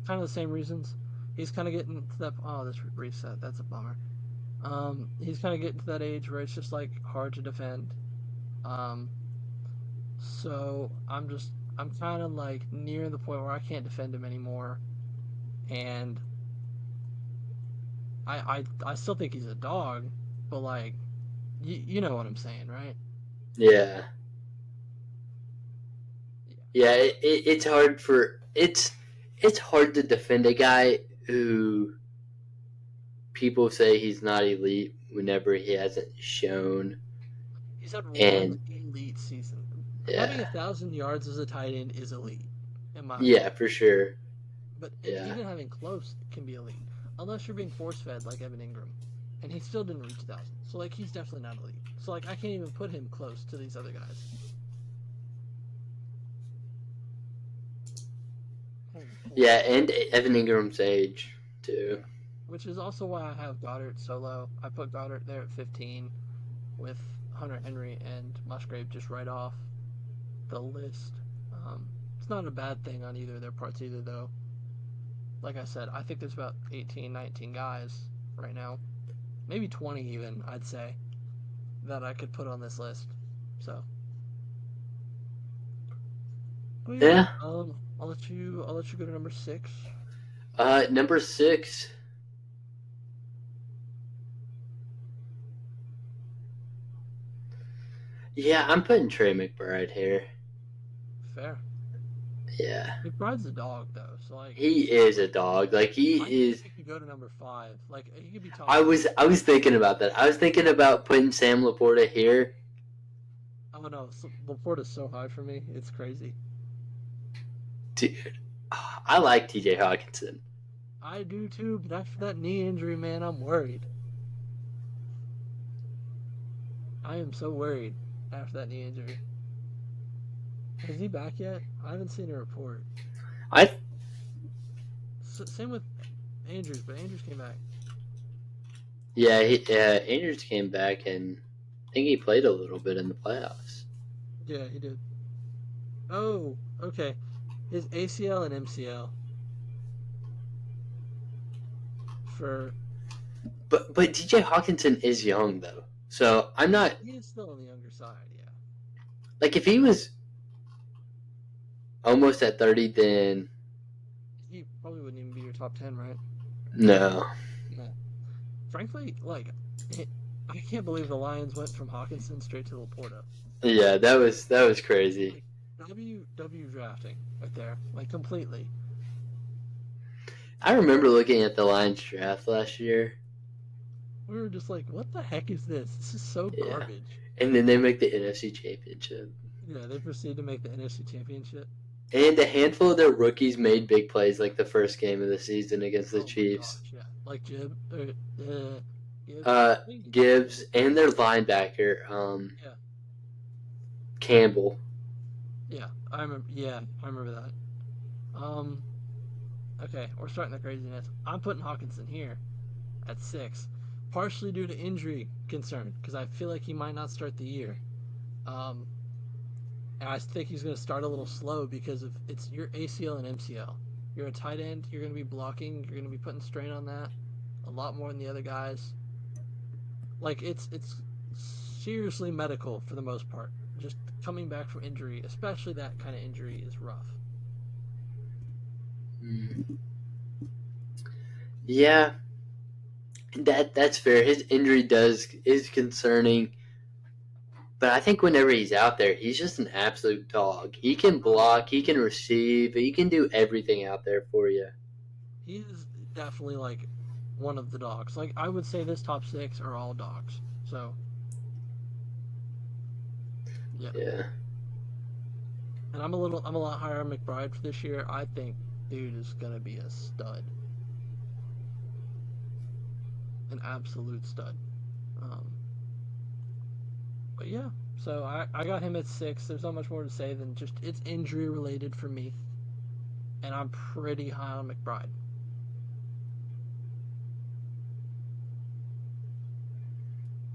Kind of the same reasons. He's kind of getting to that. Oh, this reset. That's a bummer. He's kind of getting to that age where it's just like hard to defend. Um, so I'm kind of like near the point where I can't defend him anymore, and I still think he's a dog, but like, you know what I'm saying, right? Yeah. Yeah, it's hard for... It's hard to defend a guy who people say he's not elite whenever he hasn't shown. He's had one And elite season. Having yeah, 1,000 yards as a tight end is elite, in my yeah, opinion. for sure. But Yeah, even having close can be elite, unless you're being force fed like Evan Ingram, and he still didn't reach 1,000. So like he's definitely not elite. So like I can't even put him close to these other guys. yeah, and Evan Ingram's age too. Which is also why I have Goddard so low. I put Goddard there at 15, with Hunter Henry and Musgrave just right off the list. It's not a bad thing on either of their parts either, though. Like I said, I think there's about 18, 19 guys right now, maybe 20 even, I'd say, that I could put on this list. So, but yeah, Yeah. I'll let you go to number 6. Number 6. Yeah, I'm putting Trey McBride here. Fair. Yeah, McBride's a dog though, so like he is a dog. Like he I is. think he could go to number 5. Like he could be top. I was thinking about that. I was thinking about putting Sam Laporta here. Oh no, Laporta's so high for me. It's crazy. Dude, I like T.J. Hawkinson. I do too, but after that knee injury, man, I'm worried. I am so worried after that knee injury. Is he back yet? I haven't seen a report. Same with Andrews, but Andrews came back. Yeah, Andrews came back, and I think he played a little bit in the playoffs. Yeah, he did. Oh, okay. His ACL and MCL. But T.J. Hawkinson is young though, so I'm not. He is still on the younger side, yeah. Like if he was almost at 30, then He probably wouldn't even be your top 10, right? no. No. Frankly, like, I can't believe the Lions went from Hawkinson straight to Laporta. Yeah, that was crazy. Like, W drafting right there, like completely. I remember looking at the Lions draft last year. We were just like, what the heck is this? This is so garbage. And then they make the NFC Championship. Yeah, they proceed to make the NFC Championship. And a handful of their rookies made big plays like the first game of the season against the Chiefs. Gosh, yeah. Like Jib. Gibbs. I think he's Gibbs, and their linebacker, Yeah. Campbell. Yeah, I remember. Yeah, I remember that. Um, okay, we're starting the craziness. I'm putting Hawkinson here at 6, partially due to injury concern because I feel like he might not start the year. Um, and I think he's going to start a little slow because of it's your ACL and MCL. You're a tight end. You're going to be blocking. You're going to be putting strain on that a lot more than the other guys. Like it's seriously medical for the most part. Just coming back from injury, especially that kind of injury, is rough. Yeah, that's fair. His injury is concerning, but I think whenever he's out there, he's just an absolute dog. He can block, he can receive, he can do everything out there for you. He is definitely like one of the dogs. Like I would say this top 6 are all dogs. So yeah. Yeah. And I'm a lot higher on McBride for this year. I think dude is gonna be a stud. An absolute stud. Um, but yeah. So I got him at 6. There's not much more to say than just it's injury related for me. And I'm pretty high on McBride.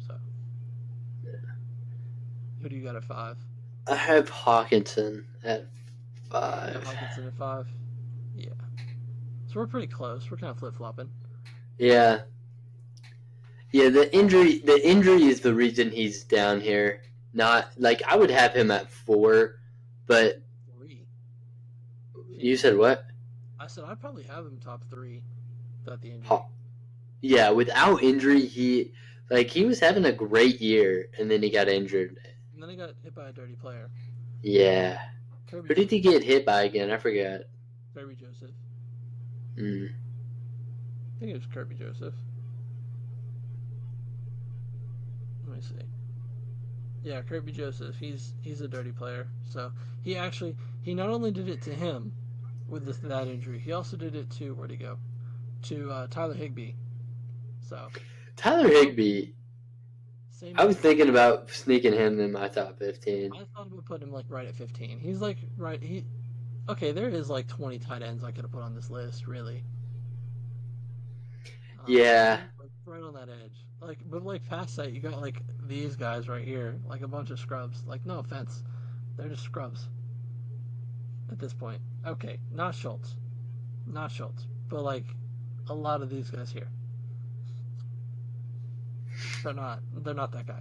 So who do you got at 5? I have Hawkinson at You got 5. Hawkinson at 5? Yeah. So we're pretty close. We're kind of flip flopping. Yeah. Yeah, the injury is the reason he's down here. Not like I would have him at 4, but 3. you said what? I said I'd probably have him top 3 without the injury. Yeah, without injury, he was having a great year, and then he got injured. And then he got hit by a dirty player. Yeah. Kirby Who did he get hit by again? I forgot. Kirby Joseph. Mm. I think it was Kirby Joseph. Let me see. Yeah, Kirby Joseph. He's a dirty player. So he not only did it to him with that injury, he also did it to where'd he go? To Tyler Higbee. So Tyler Higbee. same. I was thinking about sneaking him in my top 15. I thought about putting him like right at 15. He's like right. Okay. There is like 20 tight ends I could have put on this list. Really. Yeah. Like, right on that edge. But past that, you got like these guys right here, like a bunch of scrubs. Like, no offense, they're just scrubs at this point. Okay, not Schultz, but like a lot of these guys here, they're not that guy.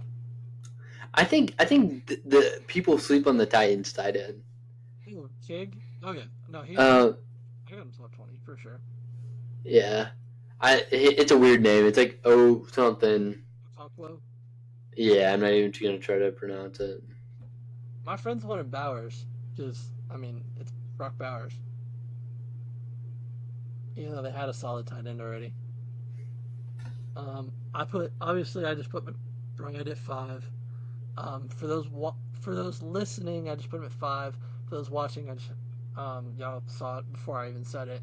I think the people sleep on the Titans tight end. Ooh, Tig? Oh yeah, no, I got him top 20 for sure. Yeah. It's a weird name. It's like something. Okonkwo. Yeah, I'm not even gonna try to pronounce it. My friends wanted Bowers, because I mean it's Brock Bowers. Even though they had a solid tight end already. I just put McBride at 5. For those listening, I just put him at 5. For those watching, y'all saw it before I even said it.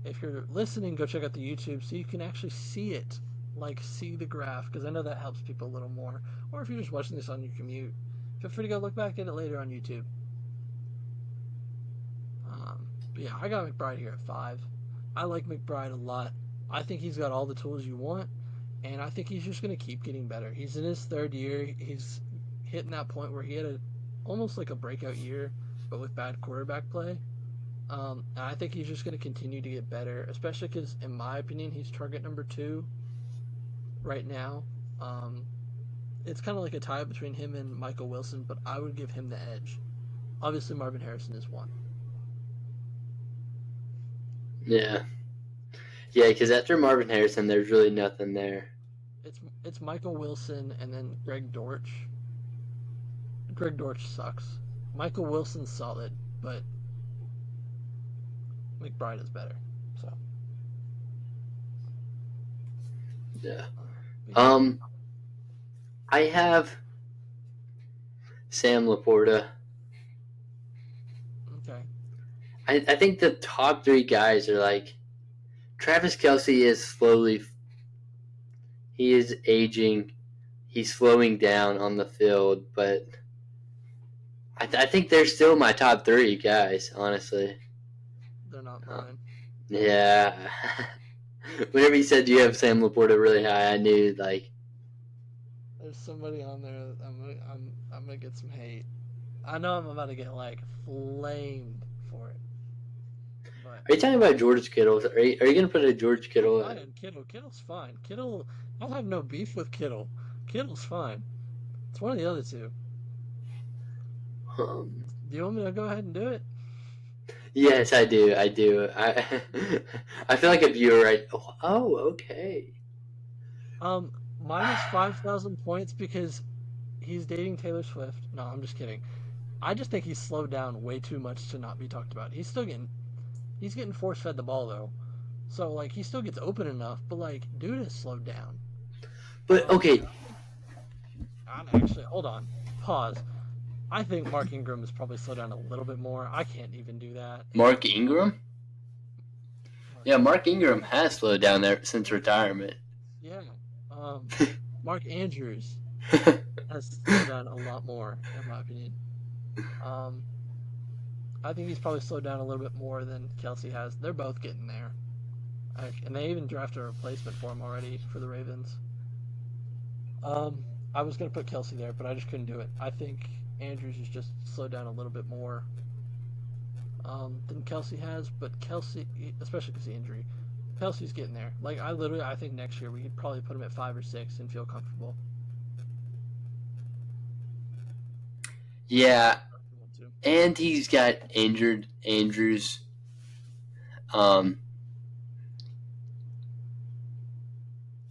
If you're listening, go check out the YouTube so you can actually see it, like see the graph, because I know that helps people a little more. Or if you're just watching this on your commute, feel free to go look back at it later on YouTube. But yeah, I got McBride here at 5. I like McBride a lot. I think he's got all the tools you want, and I think he's just going to keep getting better. He's in his 3rd year. He's hitting that point where he had almost like a breakout year, but with bad quarterback play. And I think he's just going to continue to get better, especially because, in my opinion, he's target number 2 right now. It's kind of like a tie between him and Michael Wilson, but I would give him the edge. Obviously, Marvin Harrison is 1. Yeah. Yeah, because after Marvin Harrison, there's really nothing there. It's Michael Wilson and then Greg Dortch. Greg Dortch sucks. Michael Wilson's solid, but McBride is better. So Yeah. yeah. I have Sam Laporta. Okay. I think the top 3 guys are like Travis Kelce is slowly He is aging. He's slowing down on the field, but I think they're still my top 3 guys, honestly. They're not mine. Yeah. Whenever you said you have Sam Laporta really high, I knew like There's somebody on there. I'm gonna get some hate. I know I'm about to get like flamed for it. But are you talking about George Kittle? Are you going to put a George Kittle? fine, Kittle. Kittle's fine. Kittle. I have no beef with Kittle. Kittle's fine. It's one of the other two. Um, Do you want me to go ahead and do it? yes, I do. I do. I feel like if you were right. Oh, okay. Minus 5,000 points because he's dating Taylor Swift. No, I'm just kidding. I just think he's slowed down way too much to not be talked about. He's getting force fed the ball though, so like he still gets open enough. But like, dude has slowed down. But okay, Actually, hold on, pause. I think Mark Ingram has probably slowed down a little bit more. I can't even do that. Mark Ingram. Yeah, Mark Ingram has slowed down there since retirement. Yeah. Mark Andrews has slowed down a lot more, in my opinion. I think he's probably slowed down a little bit more than Kelce has. They're both getting there. And they even drafted a replacement for him already for the Ravens. I was going to put Kelce there, but I just couldn't do it. I think Andrews has just slowed down a little bit more than Kelce has, but Kelce, especially because of the injury, Kelce's getting there. Like, I think next year we could probably put him at 5 or 6 and feel comfortable. Yeah, and he's got injured Andrews.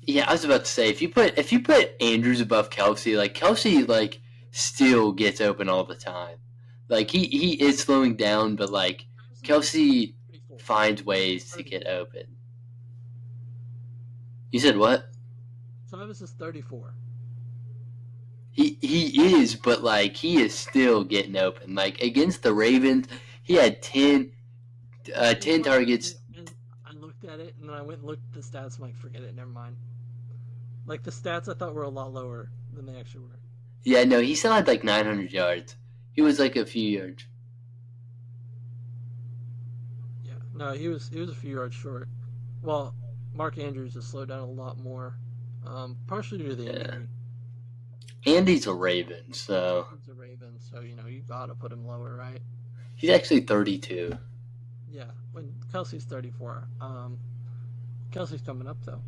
Yeah, I was about to say if you put Andrews above Kelce, like Kelce like still gets open all the time. Like he is slowing down, but like Kelce finds ways to get open. You said what? Travis is 34. He is, but like he is still getting open. Like against the Ravens, he had 10 targets. I looked at it and then I went and looked at the stats. I'm like, forget it, never mind. Like the stats I thought were a lot lower than they actually were. Yeah, no, he still had like 900 yards. He was like a few yards. Yeah, no, he was a few yards short. Well, Mark Andrews has slowed down a lot more, partially due to the injury. And he's a Raven, so he's a Raven, so you know you gotta put him lower, right? He's actually 32. Yeah, when Kelce's 34. Kelce's coming up though.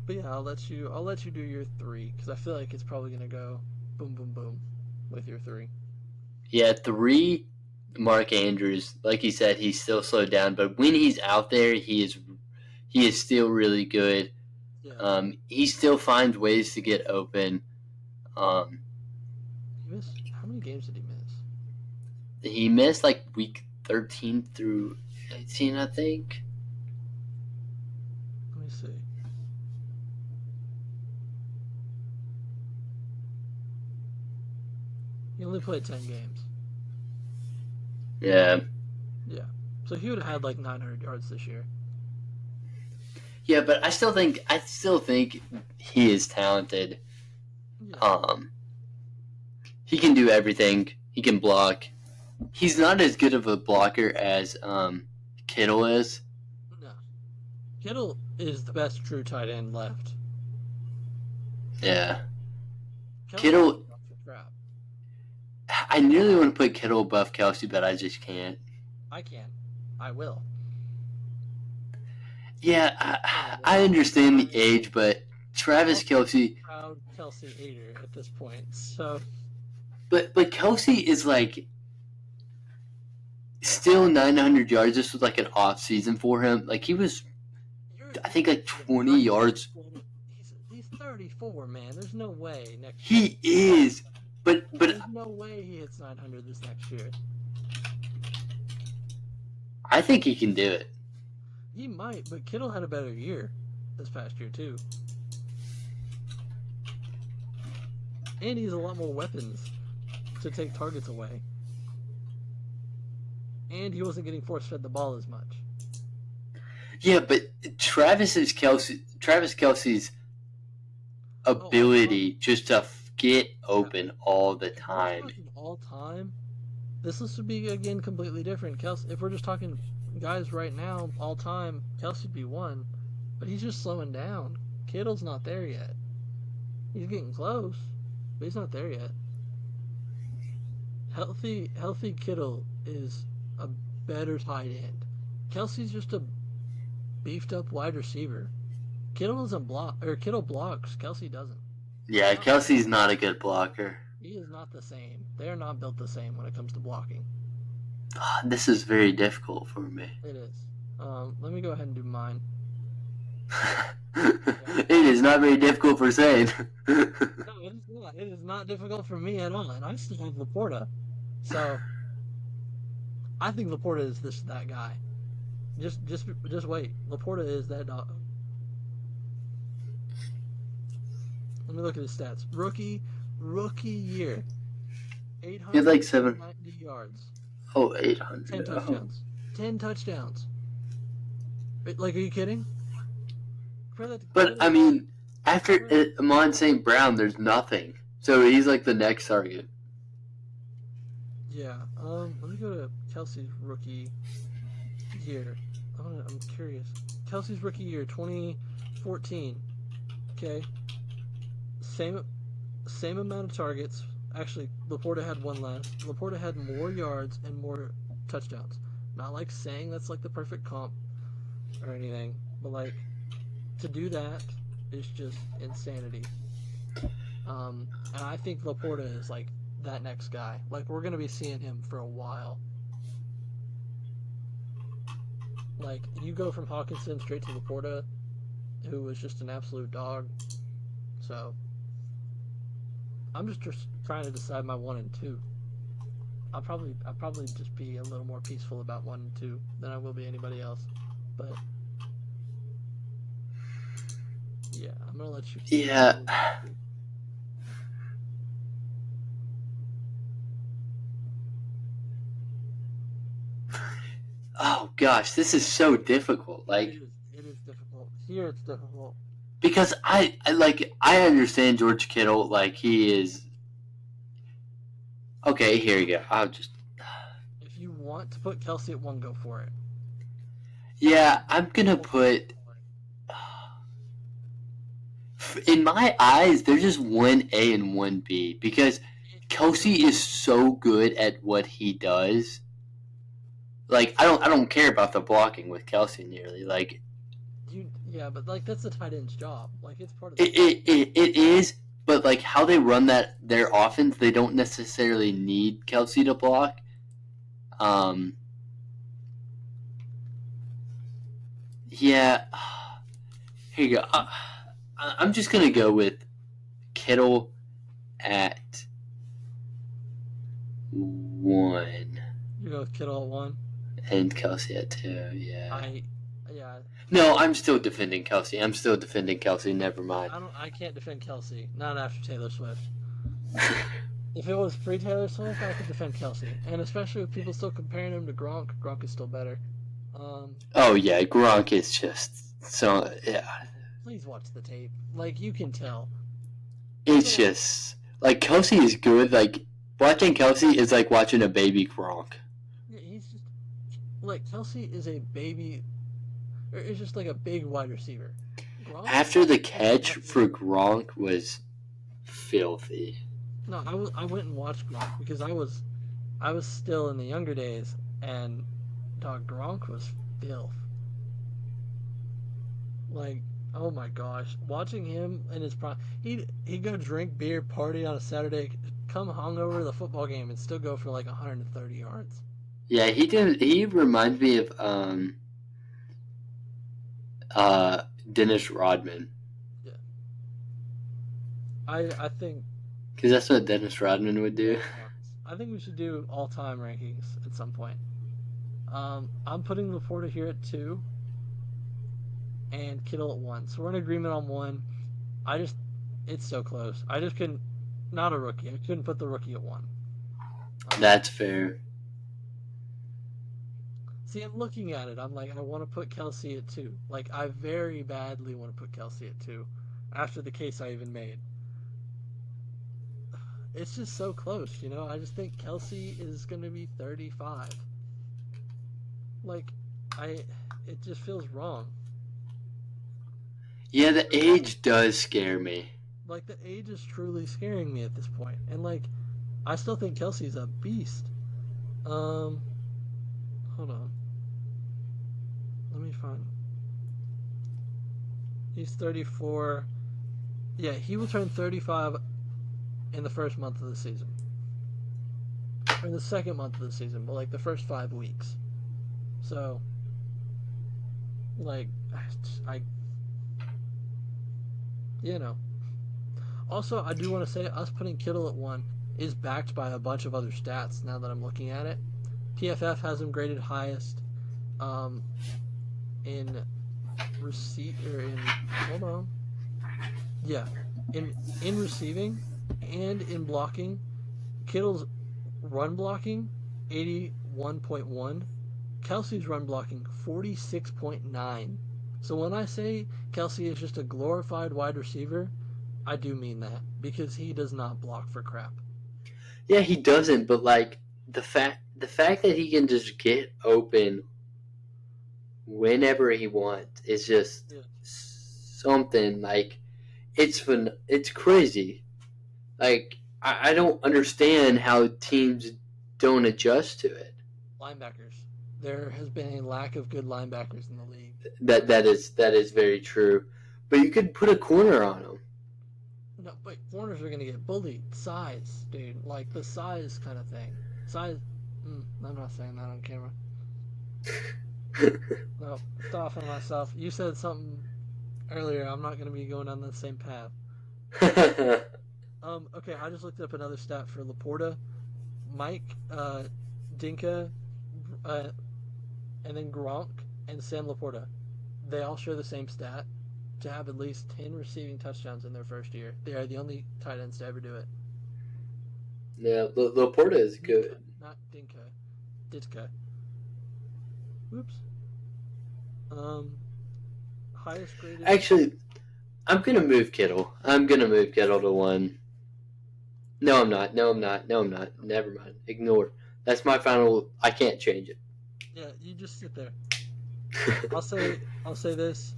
But yeah, I'll let you do your 3 because I feel like it's probably gonna go boom, boom, boom with your 3. Yeah, 3. Mark Andrews, like he said, he's still slowed down, but when he's out there, he is still really good. Yeah. He still finds ways to get open. He missed, how many games did he miss? He missed like week 13 through 18, I think. Let me see. He only played 10 games. Yeah. Yeah. So he would have had like 900 yards this year. Yeah, but I still think he is talented. Yeah. He can do everything. He can block. He's not as good of a blocker as Kittle is. No. Kittle is the best true tight end left. Yeah. Kittle. I nearly want to put Kittle above Kelce, but I just can't. I can. I will. Yeah, I understand the age, but Travis Kelce. Proud Kelce hater at this point. So. But Kelce is like still 900 yards. This was like an off season for him. Like he was, I think like 20 yards. He's 34, man. There's no way next year. He is. But there's no way he hits 900 this next year. I think he can do it. He might, but Kittle had a better year this past year too. And he has a lot more weapons to take targets away. And he wasn't getting force fed the ball as much. Yeah, but Travis Kelsey's Oh, I love. ability just to get Yeah, open all the if we're time. talking all time, this list would be again completely different. Kelsey, if we're just talking guys right now, all time, Kelsey'd be one, but he's just slowing down. Kittle's not there yet. He's getting close, but he's not there yet. Healthy Kittle is a better tight end. Kelsey's just a beefed up wide receiver. Kittle doesn't block, or Kittle blocks. Kelsey doesn't. Yeah, Not the Kelsey's same. not a good blocker. He is not the same. They are not built the same when it comes to blocking. This is very difficult for me. It is. Let me go ahead and do mine. It is not very difficult for saying. No, it is not. It is not difficult for me at all, and I still have Laporta. So I think Laporta is that guy. Just wait. Laporta is that dog. Let me look at his stats. Rookie year, He had like 7. 890 yards, Oh, 10 800. Oh. touchdowns, 10 touchdowns. Like, are you kidding? But, I mean, after Amon St. Brown, there's nothing. So he's like the next target. Yeah. Let me go to Kelsey's rookie year. I'm curious. Kelsey's rookie year, 2014. Okay. Same amount of targets. Actually, Laporta had one less. Laporta had more yards and more touchdowns. Not like saying that's like the perfect comp or anything, but like to do that is just insanity. And I think Laporta is like that next guy. Like we're gonna be seeing him for a while. Like you go from Hawkinson straight to Laporta, who was just an absolute dog. So I'm just trying to decide my one and two. I'll probably just be a little more peaceful about one and two than I will be anybody else. But yeah, I'm gonna let you. Yeah. Oh gosh, this is so difficult. Like, It is difficult. Here it's difficult. because I understand George Kittle. Like he is. Okay, here you go. I'll just. If you want to put Kelsey at one, go for it. Yeah, I'm gonna put. In my eyes, there's just one A and one B because Kelsey is so good at what he does. Like I don't care about the blocking with Kelsey nearly. Like Yeah, but like that's the tight end's job. Like it's part of it is, but like how they run their offense, they don't necessarily need Kelsey to block. Yeah. Here you go. I'm just gonna go with Kittle at 1 You go with Kittle at one. and Kelsey at 2. Yeah. Yeah. No, I'm still defending Kelsey. Never mind. I can't defend Kelsey. Not after Taylor Swift. If it was pre Taylor Swift, I could defend Kelsey, and especially with people still comparing him to Gronk. Gronk is still better. Oh yeah, Gronk is just so yeah. Please watch the tape. Like you can tell. It's just like Kelsey is good. Like watching Kelsey is like watching a baby Gronk. Yeah, he's just like Kelsey is a baby. It's just like a big wide receiver. After the catch for Gronk was filthy. No, I went and watched Gronk because I was still in the younger days, and dog Gronk was filth. Like, oh my gosh, watching him in his prime, he'd go drink beer, party on a Saturday, come hungover to the football game, and still go for like 130 yards. Yeah, he did. He reminds me of Dennis Rodman. Yeah, I think because that's what Dennis Rodman would do. I think we should do all-time rankings at some point. I'm putting Laporta here at 2 and Kittle at 1. So we're in agreement on 1. It's so close. I just couldn't, not a rookie. I couldn't put the rookie at 1. That's fair. See, I'm looking at it. I'm like, I want to put Kelsey at 2. Like, I very badly want to put Kelsey at 2 after the case I even made. It's just so close, you know? I just think Kelsey is going to be 35. Like, I. It just feels wrong. Yeah, the age does scare me. Like, the age is truly scaring me at this point. And, like, I still think Kelsey's a beast. Hold on. Let me find. He's 34. Yeah, he will turn 35 in the first month of the season. Or in the second month of the season, but like the first 5 weeks. So, like, I you know. Also, I do want to say us putting Kittle at 1 is backed by a bunch of other stats now that I'm looking at it. PFF has him graded highest in receipt or in hold on. Yeah, in receiving and in blocking. Kittle's run blocking 81.1, Kelsey's run blocking 46.9. So when I say Kelsey is just a glorified wide receiver, I do mean that because he does not block for crap. Yeah, he doesn't, but like the fact that he can just get open whenever he wants is just Yeah. something like it's fun. It's crazy. Like I don't understand how teams don't adjust to it. Linebackers. There has been a lack of good linebackers in the league. That is very true. But you could put a corner on him. No, but corners are going to get bullied. Size, dude. Like the size kind of thing. Size. I'm not saying that on camera. No, stop on myself. You said something earlier. I'm not going to be going down the same path. Okay, I just looked up another stat for Laporta. Mike, Dinka, and then Gronk and Sam Laporta. They all share the same stat to have at least 10 receiving touchdowns in their first year. They are the only tight ends to ever do it. Yeah, Laporta is good. Dinka, not Dinka. Ditka. Whoops. Highest graded. Actually, I'm gonna move Kittle. I'm gonna move Kittle to 1. No, I'm not. No, I'm not. No, I'm not. Never mind. Ignore. That's my final. I can't change it. Yeah, you just sit there. I'll say this.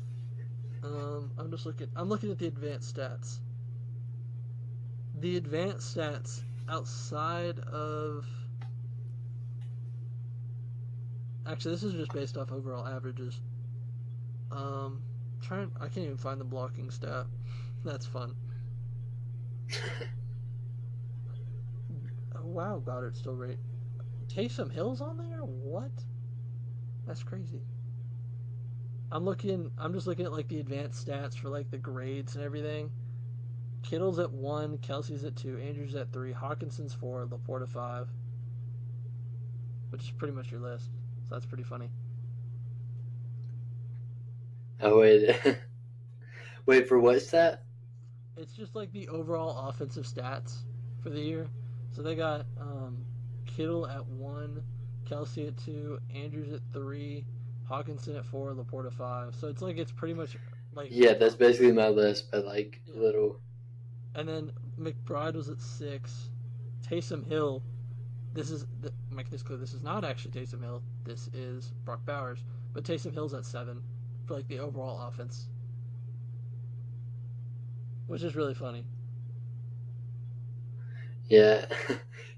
I'm looking at the advanced stats. The advanced stats outside of actually this is just based off overall averages. I can't even find the blocking stat. That's fun. Oh wow, Goddard's still rate. Taysom Hill's on there? What? That's crazy. I'm just looking at like the advanced stats for like the grades and everything. Kittle's at 1, Kelsey's at 2, Andrews at 3, Hawkinson's 4, Laporta 5. Which is pretty much your list. So that's pretty funny. Oh wait, wait for what's that? It's just like the overall offensive stats for the year. So they got Kittle at 1, Kelsey at 2, Andrews at 3, Hawkinson at 4, Laporta 5. So it's pretty much like Yeah, that's basically my list, but like a little. And then McBride was at 6. Taysom Hill. Make this clear. This is not actually Taysom Hill. This is Brock Bowers. But Taysom Hill's at 7 for like the overall offense, which is really funny. Yeah,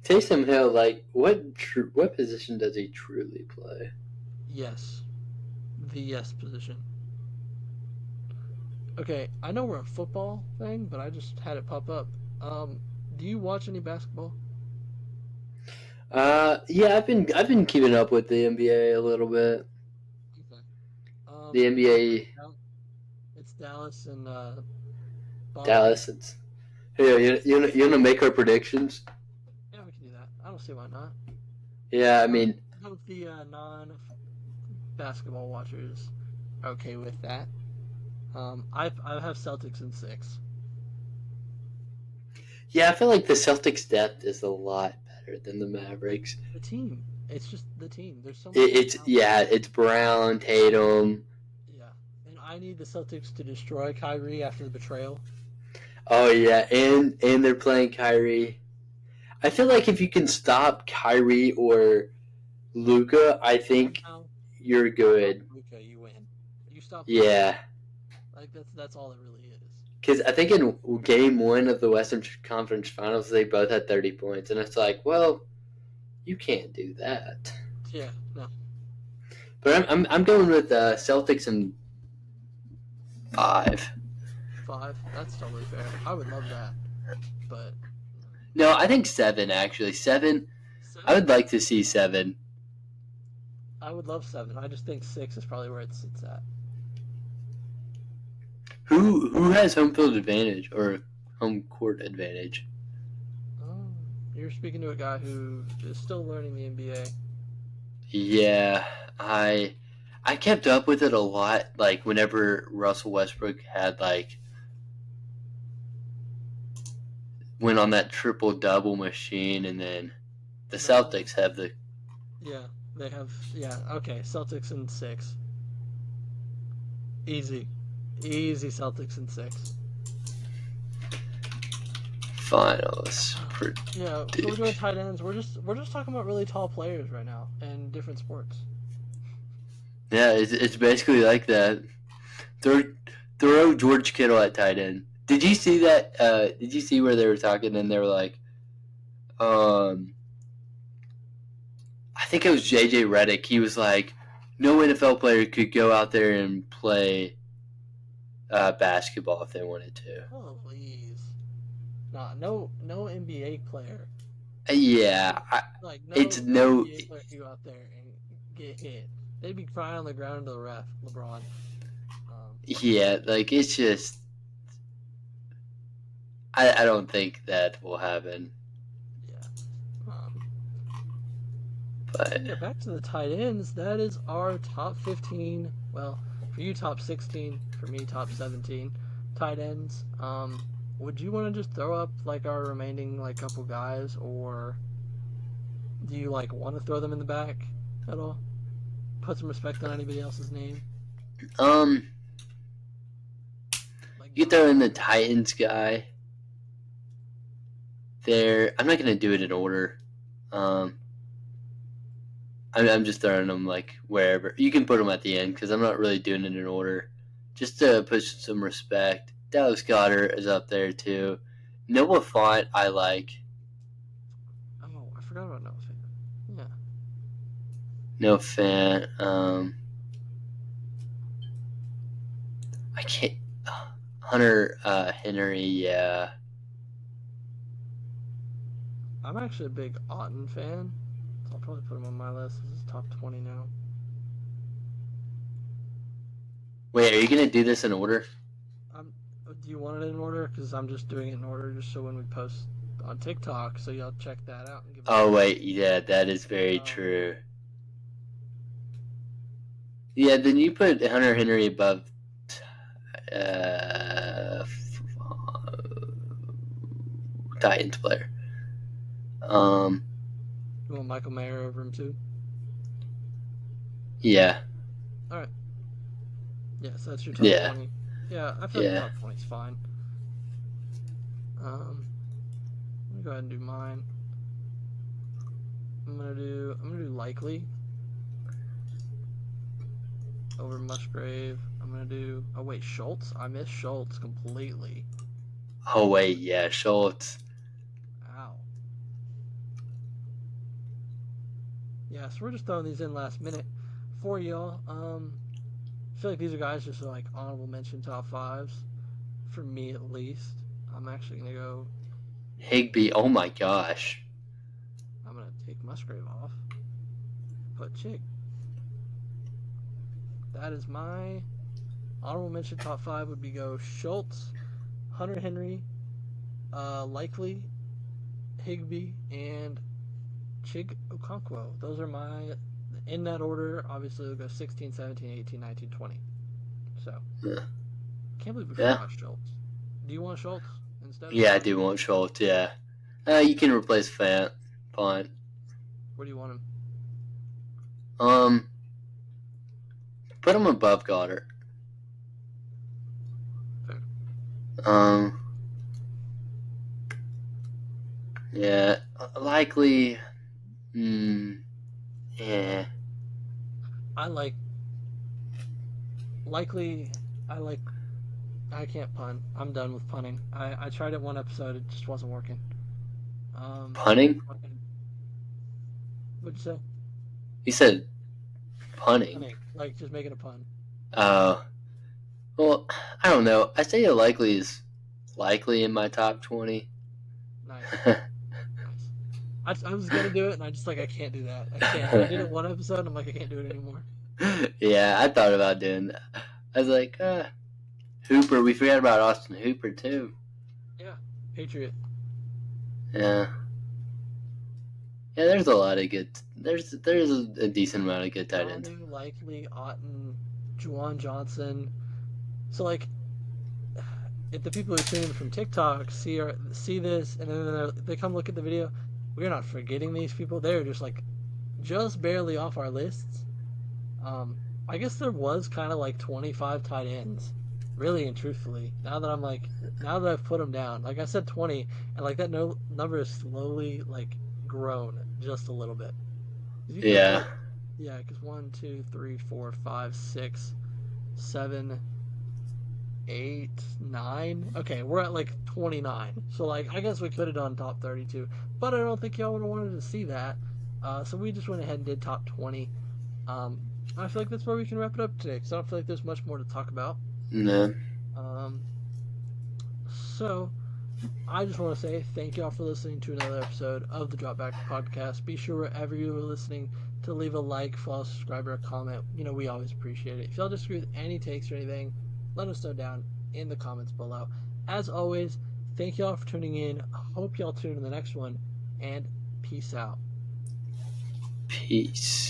Taysom Hill. Like, what position does he truly play? Yes, the yes position. Okay, I know we're a football thing, but I just had it pop up. Do you watch any basketball? Yeah, I've been keeping up with the NBA a little bit. Okay. The NBA It's Dallas and Boston. Dallas. It's yeah. You wanna make our predictions? Yeah, we can do that. I don't see why not. Yeah, I mean, I hope the non-basketball watchers are okay with that. I have Celtics in 6. yeah, I feel like the Celtics' depth is a lot better. better than the Mavericks. The team. It's just the team. There's so much. It's Brown, Tatum. Yeah, and I need the Celtics to destroy Kyrie after the betrayal. Oh yeah, and they're playing Kyrie. I feel like if you can stop Kyrie or Luka, I think Somehow, you're good. Luka, you win. You stop. Yeah, Like that's all it really is. because I think in game one of the Western Conference Finals, they both had 30 points, and it's like, well, you can't do that. Yeah, no. But I'm going with Celtics in 5. 5. That's totally fair. I would love that, but No, I think 7 actually. 7. 7, I would like to see 7. I would love 7. I just think 6 is probably where it sits at. Who has home field advantage or home court advantage? Oh, you're speaking to a guy who is still learning the NBA. Yeah, I kept up with it a lot. Like whenever Russell Westbrook had like went on that triple double machine, and then the Celtics have the. Yeah, they have. Yeah, okay. Celtics in 6. Easy Celtics in 6. Finals. Yeah, so we're doing tight ends. We're just talking about really tall players right now in different sports. Yeah, it's basically like that. Throw George Kittle at tight end. Did you see that? Did you see where they were talking and they were like, I think it was JJ Redick. He was like, no NFL player could go out there and play basketball if they wanted to. Oh, please. Nah, no NBA player. Yeah, it's no. NBA player could go out there and get hit. They'd be crying on the ground to the ref, LeBron. Yeah, like it's just. I don't think that will happen. Yeah. But yeah, back to the tight ends. That is our top 15. Well, for you, top 16. For me, top 17 tight ends. Would you want to just throw up like our remaining like couple guys, or do you like want to throw them in the back at all? Put some respect on anybody else's name. Like you throw in the Titans guy. There, I'm not gonna do it in order. I'm just throwing them like wherever. You can put them at the end because I'm not really doing it in order. Just to put some respect. Dallas Goedert is up there too. Noah Fant I like. Oh, I forgot about Noah Fant. Yeah. Noah Fant. I can't. Hunter Henry, yeah. I'm actually a big Otton fan, so I'll probably put him on my list. This is top 20 now. Wait, are you gonna do this in order? Do you want it in order? Because I'm just doing it in order, just so when we post on TikTok, so y'all check that out. And give Oh wait, yeah, that is very true. Yeah, then you put Hunter Henry above Titans player. You want Michael Mayer over him too? Yeah. All right. Yeah, so that's your top 20. Yeah, I feel like top 20 is fine. Let me go ahead and do mine. I'm gonna do Likely over Musgrave. I'm gonna do Schultz. I missed Schultz completely. Oh wait, yeah, Schultz. Ow. Yeah, so we're just throwing these in last minute for y'all. I feel like these are guys just like honorable mention top 5s for me at least. I'm actually gonna go Higbee. Oh my gosh. I'm gonna take Musgrave off. Put Chig. That is my honorable mention top 5 would be go Schultz, Hunter Henry, Likely, Higbee, and Chig Okonkwo. Those are my, in that order. Obviously we'll go 16, 17, 18, 19, 20. So can't believe we forgot Schultz. Do you want Schultz instead? Yeah, I do want Schultz, yeah. You can replace Fant. punt. Where do you want him? Put him above Goddard. Fair. Yeah, likely. Yeah. I can't punt. I'm done with punting. I tried it one episode. It just wasn't working. Punting? What'd you say? You said punting. Punting. Like, just making a pun. Well, I don't know. Isaiah Likely is likely in my top 20. Nice. I was gonna do it, and I just I can't do that. I can't. I did it one episode, and I'm like, I can't do it anymore. Yeah, I thought about doing that. I was like, Hooper. We forgot about Austin Hooper too. Yeah, Patriot. Yeah. Yeah, there's a lot of good. There's a decent amount of good tight ends. Likely, Otten, Juwan Johnson. So if the people who tune in from TikTok see this and then they come look at the video, we're not forgetting these people. They're just barely off our lists. I guess there was kind of 25 tight ends, really and truthfully. Now that I've put them down, like I said 20, and that number is slowly grown just a little bit. Yeah. Yeah, because 1, 2, 3, 4, 5, 6, 7, 8, 9. Okay, we're at 29. So I guess we could have done top 32, but I don't think y'all would have wanted to see that. So we just went ahead and did top 20. I feel like that's where we can wrap it up today, because I don't feel like there's much more to talk about. No. So I just want to say thank y'all for listening to another episode of the Dropback Podcast. Be sure wherever you are listening to leave a like, follow, subscribe, or a comment. We always appreciate it. If y'all disagree with any takes or anything, let us know down in the comments below. As always, thank y'all for tuning in. Hope y'all tune in the next one, and peace out. Peace.